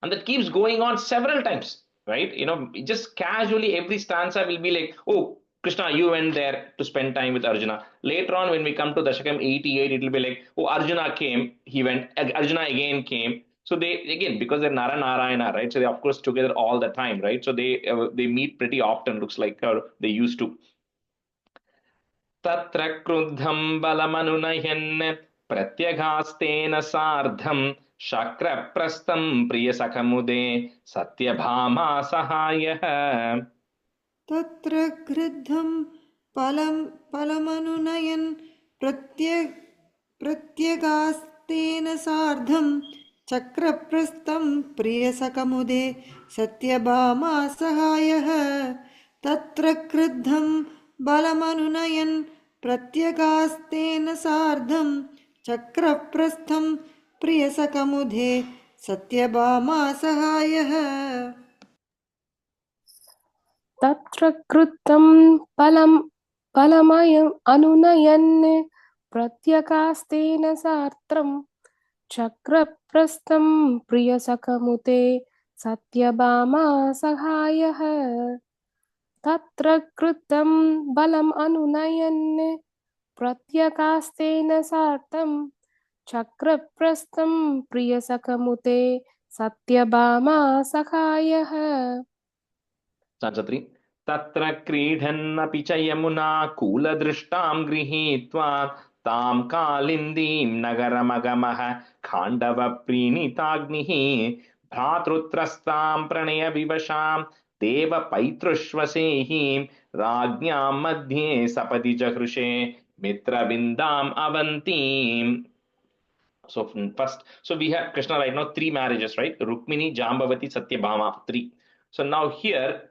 And that keeps going on several times, right? Just casually every stanza will be like, oh, Krishna, you went there to spend time with Arjuna. Later on, when we come to Dasakam 88, it will be like, oh, Arjuna came, he went, Arjuna again came. So they, again, because they're Narayanayana, right? So they're of course together all the time, right? So they meet pretty often, looks like they used to. Tatra Kruddham Balamanunayhan Pratyagastena Sardham Shakra Prastam Priyasakamude Satyabhama Sahayah. तत्र क्रुद्धं फलमनुनयन् प्रत्यगास्तेन सार्धं चक्रप्रस्थं प्रियसकमुदे सत्यभामा सहायः तत्र क्रुद्धं बलमनुनयन् प्रत्यगास्तेन सार्धं चक्रप्रस्थं प्रियसकमुदे सत्यभामा सहायः Tatra Krutam Palamaya Anunayan Pratyakastena Sartram Chakra Prastam Priyasakamute Satyabhama Sahayah. Tatra Krutam Balam Anunayan Pratyakastena Sartam Chakra Prastam Priyasakamute Satyabhama Sahayah. Stanza 3. Tatra Kridhannapi cha Yamuna Kuladrishtam Grihitva Tam Kalindim Nagaramagamaha Khandava Prinitagnihi Bhatrutrastam Pranaya Vivasham Deva Paitrushvasehi Rajnyam Madhye Sapati Jahrushe Mitra Vindam Avantim. So first, so we have Krishna right now 3 marriages, right? Rukmini, Jambavati, Satyabhama, 3. So now here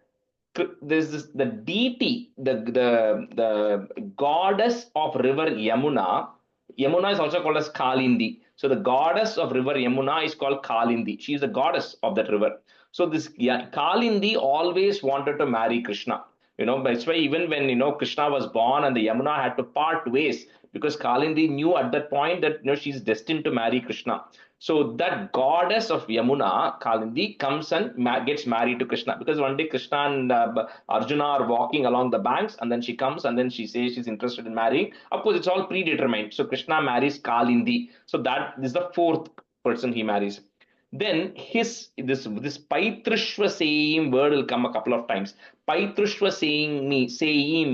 there's the deity, the goddess of river Yamuna. Yamuna is also called as Kalindi. So the goddess of river Yamuna is called Kalindi. She is the goddess of that river. So this Kalindi always wanted to marry Krishna. That's why even when Krishna was born and the Yamuna had to part ways, because Kalindi knew at that point that she's destined to marry Krishna. So that goddess of Yamuna, Kalindi, comes and gets married to Krishna, because one day Krishna and Arjuna are walking along the banks, and then she comes and then she says she's interested in marrying. Of course, it's all predetermined. So Krishna marries Kalindi. So that is the 4th person he marries. Then this Paitrishva saying word will come a couple of times. Paitrishva saying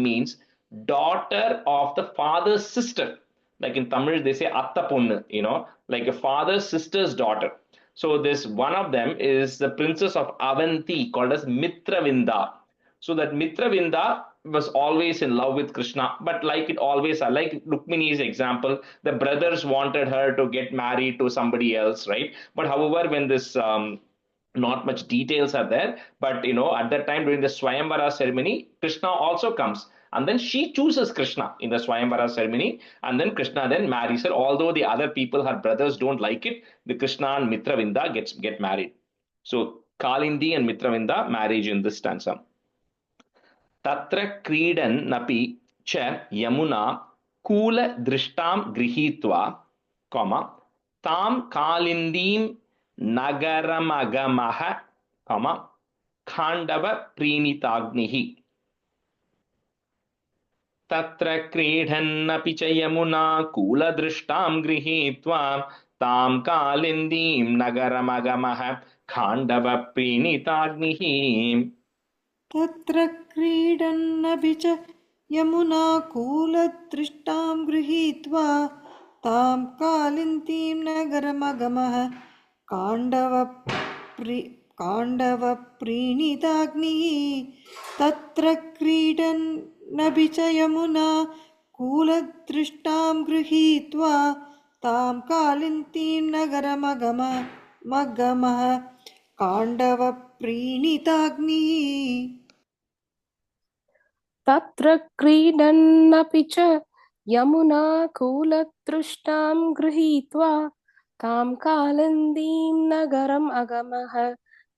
means daughter of the father's sister. Like in Tamil, they say Atta Ponnu, like a father's sister's daughter. So this one of them is the princess of Avanti, called as Mitravinda. So that Mitravinda was always in love with Krishna, but like it always, like Rukmini's example, the brothers wanted her to get married to somebody else, right? But however, when this not much details are there, but at that time during the Swayamvara ceremony, Krishna also comes, and then she chooses Krishna in the Swayamvara ceremony, and then Krishna then marries her. Although the other people, her brothers, don't like it, the Krishna and Mitravinda get married. So Kalindi and Mitravinda marriage in this stanza. Tatra क्रीडन्नपि च यमुना कूलदृष्टां गृहीत्वा, तां कालिन्दीं नगरमगमः, खाण्डवप्रीणिताग्निः. तत्र क्रीडन्नपि च यमुना कूलदृष्टां गृहीत्वा, तां कालिन्दीं नगरमगमः, खाण्डवप्रीणिताग्निः. तत्र क्रीडन्नपि च यमुना कूलदृष्टां गृहीत्वा, तां कालिन्दीं नगरमगमः, काण्डवप्रीणिताग्निः. तत्र क्रीडन्नपि च यमुना कूलदृष्टां गृहीत्वा, तां कालिन्दीं नगरमगमः, काण्डवप्रीणिताग्निः. तत्र क्रीडन्नपि च यमुना कूलदृष्टां गृहीत्वा, तां कालिन्दीं नगरम् अगमः,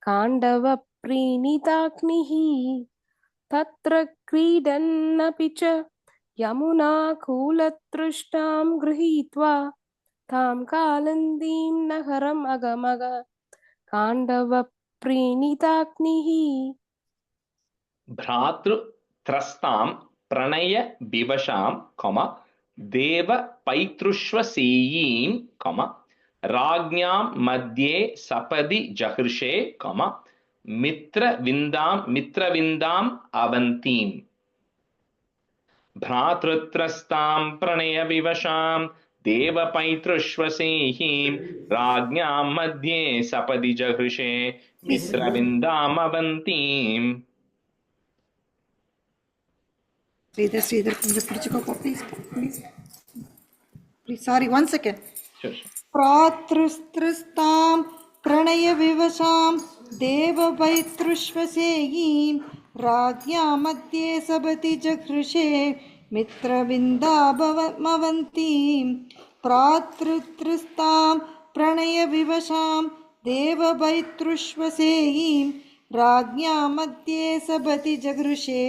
काण्डवप्रीणिताग्निः. तत्र क्रीडन्नपि च यमुना कूलदृष्टां गृहीत्वा, तां कालिन्दीं नगरम् अगमः, काण्डवप्रीणिताग्निः. भ्रातृत्रस्तां प्रणय विवशां, देवपैतृष्वसेयीं, राज्ञां मध्ये सपदि जहृषे, मित्रविन्दाम् अवन्तीम्. भ्रातृत्रस्तां प्रणय विवशां देवपैतृष्वसेयीं, राज्ञां मध्ये सपदि जहृषे, मित्रविन्दाम् अवन्तीम्. Sridhar, please. Sorry, 1 second. Sure. प्रातृस्त्रस्तां Pranay विवशां देवपैतृष्वसेयीं, राज्ञां मध्ये सपदि जघृषे, मित्रविन्दामवन्तीं. प्रातृस्त्रस्तां प्रणय विवशां देवपैतृष्वसेयीं, राज्ञां मध्ये सपदि जघृषे,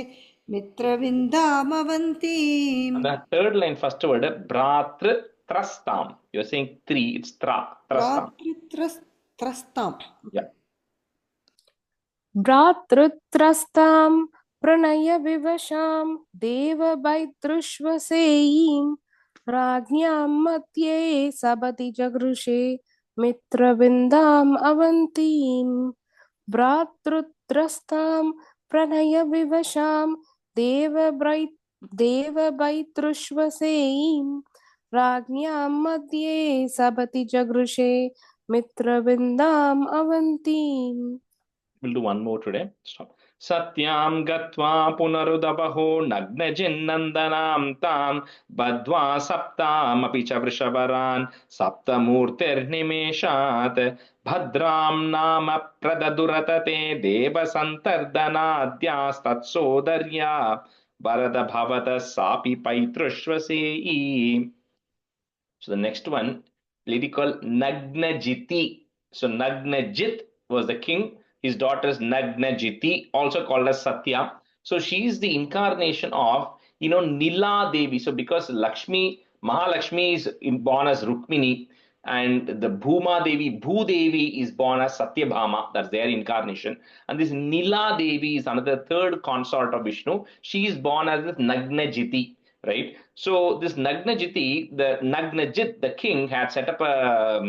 Mitravindaamavantim. And the third line, first word, Bhratrastam. You're saying 3, it's Trastam. Bhratrastam. Yeah. भ्रातृत्रस्तां Pranay विवशां देवपैतृष्वसेयीं, राज्ञां मध्ये सपदि जगृषे, मित्रविन्दाम् अवन्तीम्. भ्रातृत्रस्तां प्रणय विवशां देवपैतृष्वसेयीं, राज्ञां मध्ये सपदि जगृषे, मित्रविन्दाम् अवन्तीम्. We'll do one more today. Stop. Satyam gatva punarudavaho nagnajin-nandanam tam badva saptam api cha vrishabaran saptamurtir-nimeshat bhadram nama pradaduratate devasantardanadyas tatsodarya varada bhavata sapi paitrushvasei. So the next one, lady called Nagnajiti. So Nagnajit was the king. His daughter is Nagnajiti, also called as Satya. So she is the incarnation of, Nila Devi. So because Lakshmi, Mahalakshmi is born as Rukmini, and the Bhuma Devi, Bhu Devi is born as Satyabhama. That's their incarnation. And this Nila Devi is another third consort of Vishnu. She is born as this Nagnajiti, right? So this Nagnajiti, the Nagnajit, the king, had set up a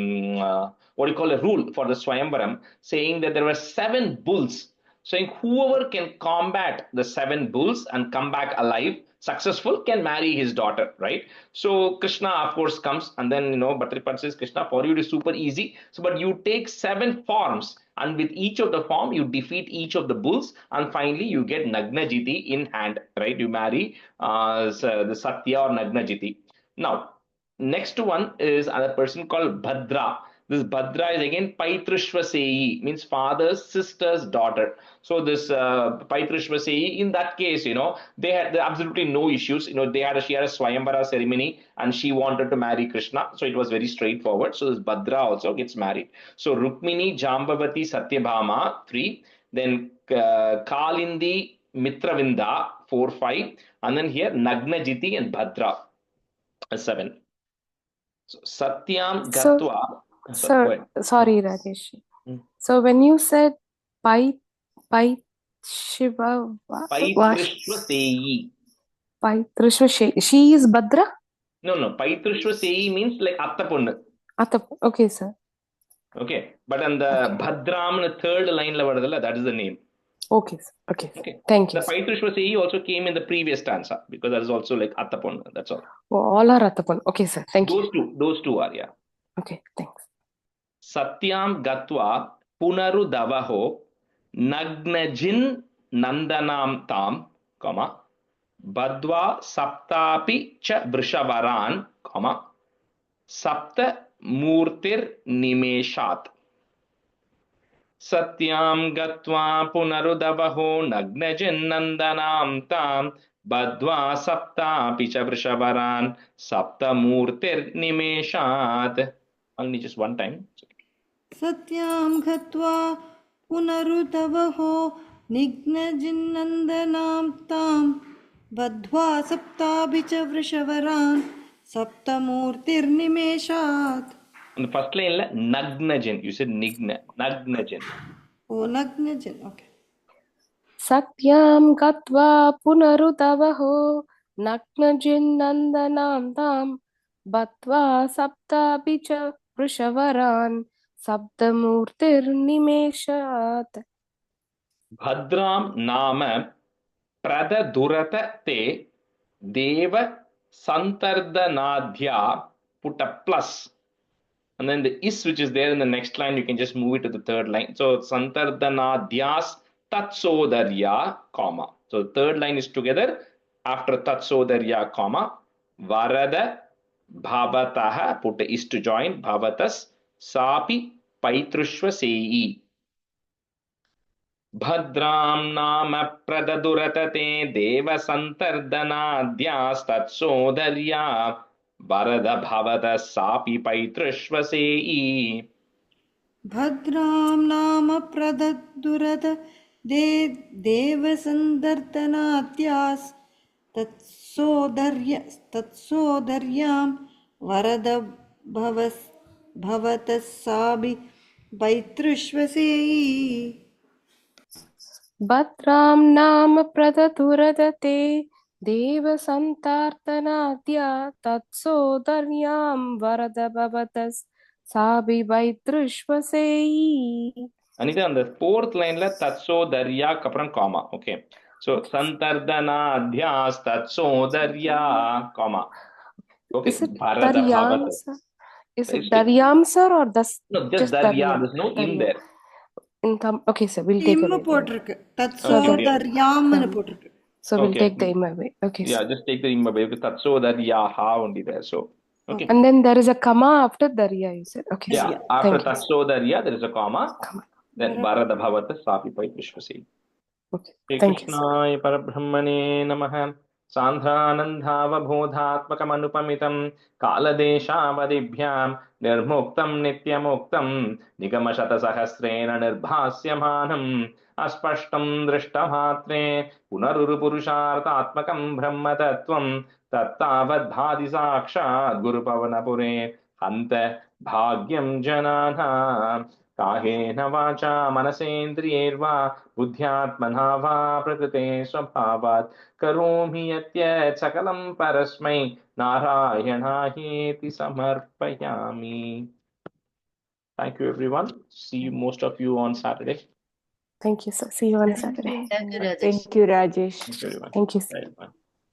what do you call a rule for the Swayamvaram, saying that there were 7 bulls. Saying whoever can combat the 7 bulls and come back alive, successful, can marry his daughter, right? So Krishna, of course, comes, and then Bhatripad says, Krishna, for you it is super easy. So, but you take 7 forms, and with each of the form, you defeat each of the bulls, and finally you get Nagnajiti in hand, right? You marry the Satya or Nagnajiti. Now, next one is another person called Bhadra. This Bhadra is again Paitrishvaseyi, means father's sister's daughter. So this Paitrishvaseyi, in that case, they had absolutely no issues. She had a Swayambara ceremony, and she wanted to marry Krishna. So it was very straightforward. So this Bhadra also gets married. So Rukmini, Jambavati, Satyabhama, 3. Then Kalindi, Mitravinda, 4, 5. And then here Nagnajiti and Bhadra, 7. So Satyam So, Gatva. Sorry, go sir, ahead. sorry, Rajesh. Hmm. So when you said Pai Shiva, Paitrishvaseyi. Paitrishva, she is Bhadra? No. Paitrishvaseyi means like Atta Ponnu. Okay, sir. Okay. But on the Okay. Bhadram, the third line, that is the name. Okay, sir. Okay. Okay. Thank you, The sir. Paitrishvaseyi also came in the previous stanza, because that is also like Atta Ponnu. That's all. Oh, all are Attapan. Okay, sir. Thank you. Those two are, yeah. Okay, thanks. Satyam Gatva Punarudavaho Nagnajin Nandanam Tam, comma, Badva Saptapi Cha Vrishabaran, comma, Sapta Murtir Nimeshat. Satyam Gatva Punarudavaho Nagnajin Nandanam Tam Badva Saptapi Cha Vrishabaran Sapta Murtir Nimeshat. Only just one time. सत्यां गत्वा पुनरुतवहो निघ्नजिन्नन्दनां तां बद्ध्वा सप्ताभि च वृषवरान् सप्तमूर्तिर्निमेषात्. On the first line, Nagnajin. You said Nigna. Nagnajin. Oh, Nagnajin. Okay. Satyam Gatva Punarudavaho Nagnajin-nandanam Tam Batva Sapta Picha Vrishavaran Sabdamurtir-nimeshat. Bhadram Nama Pradadurata Te Deva Santardanadhya. Put a plus. And then the is, which is there in the next line, you can just move it to the third line. So Santardanadhyas Tatsodarya, comma. So the third line is together. After Tatsodarya, comma, Varada Bhavataha, put a is to join, Bhavatas Sapi Paitrushvaseyi. Bhadram Nama Pradaduratate Deva Santardanadyas Tatsodarya Varada Bhavata Sapi Paitrushvaseyi. भद्रां नाम प्रदद्दुरद देवसन्दर्दनाद्यास् तत्सोदर्यां वरद भवतः साभि पैतृष्वसेयी. Bhadram Nama Pradadurate Deva Santartanadya Tatsodaryam Varada Bhavatas Sabi Vaitrushvaseyi. Anita, on the fourth line, Tatsodarya kapran comma. Okay. So Santardanadyas Tatsodarya, comma. Okay. Is it Varada Daryam, Bhavata. sir? Is it Daryam, sir, or No, just Darya. There's no in there. Okay, sir, we'll take away. போட்டிருக்கு Okay, தத்சோதர்யாம்னு போட்டிருக்கு. So we'll Okay. take the im away. Okay, Yeah, sir. just take the im away because tatsodaryaha only there. So, okay. And then there is a comma after darya, you said. Okay, Yeah, sir. after Thank you. tatsodarya, there is a comma. Comma. Then varada bhavata sapipai vishvasi. Okay. Shri Thank you, sir. Krishnaya Parabrahmane Namaha Sandhanandhavabodhatmakamanupamitam Kaladeshavadibhyam Nirmuktam Nityamuktam Nigamashatasahasrena Nirbhasyamanam Aspashtam Drishtahatre Punarurupurusharthatmakam Brahmatattvam Tattavad Sakshat Guru Pavanapure Hanta Bhagyam Janana कायेन वाचा मनसेन्द्रियैर्वा बुद्ध्यात्मना वा प्रकृते स्वभावात् करोमि यत् सकलं परस्मै नारायणायेति समर्पयामि. Thank you everyone. See you, most of you, on Saturday. Thank you, sir. See you on Saturday. Thank you, Rajesh. Thank you, Rajesh. Thank you everyone. Thank you, sir. Bye.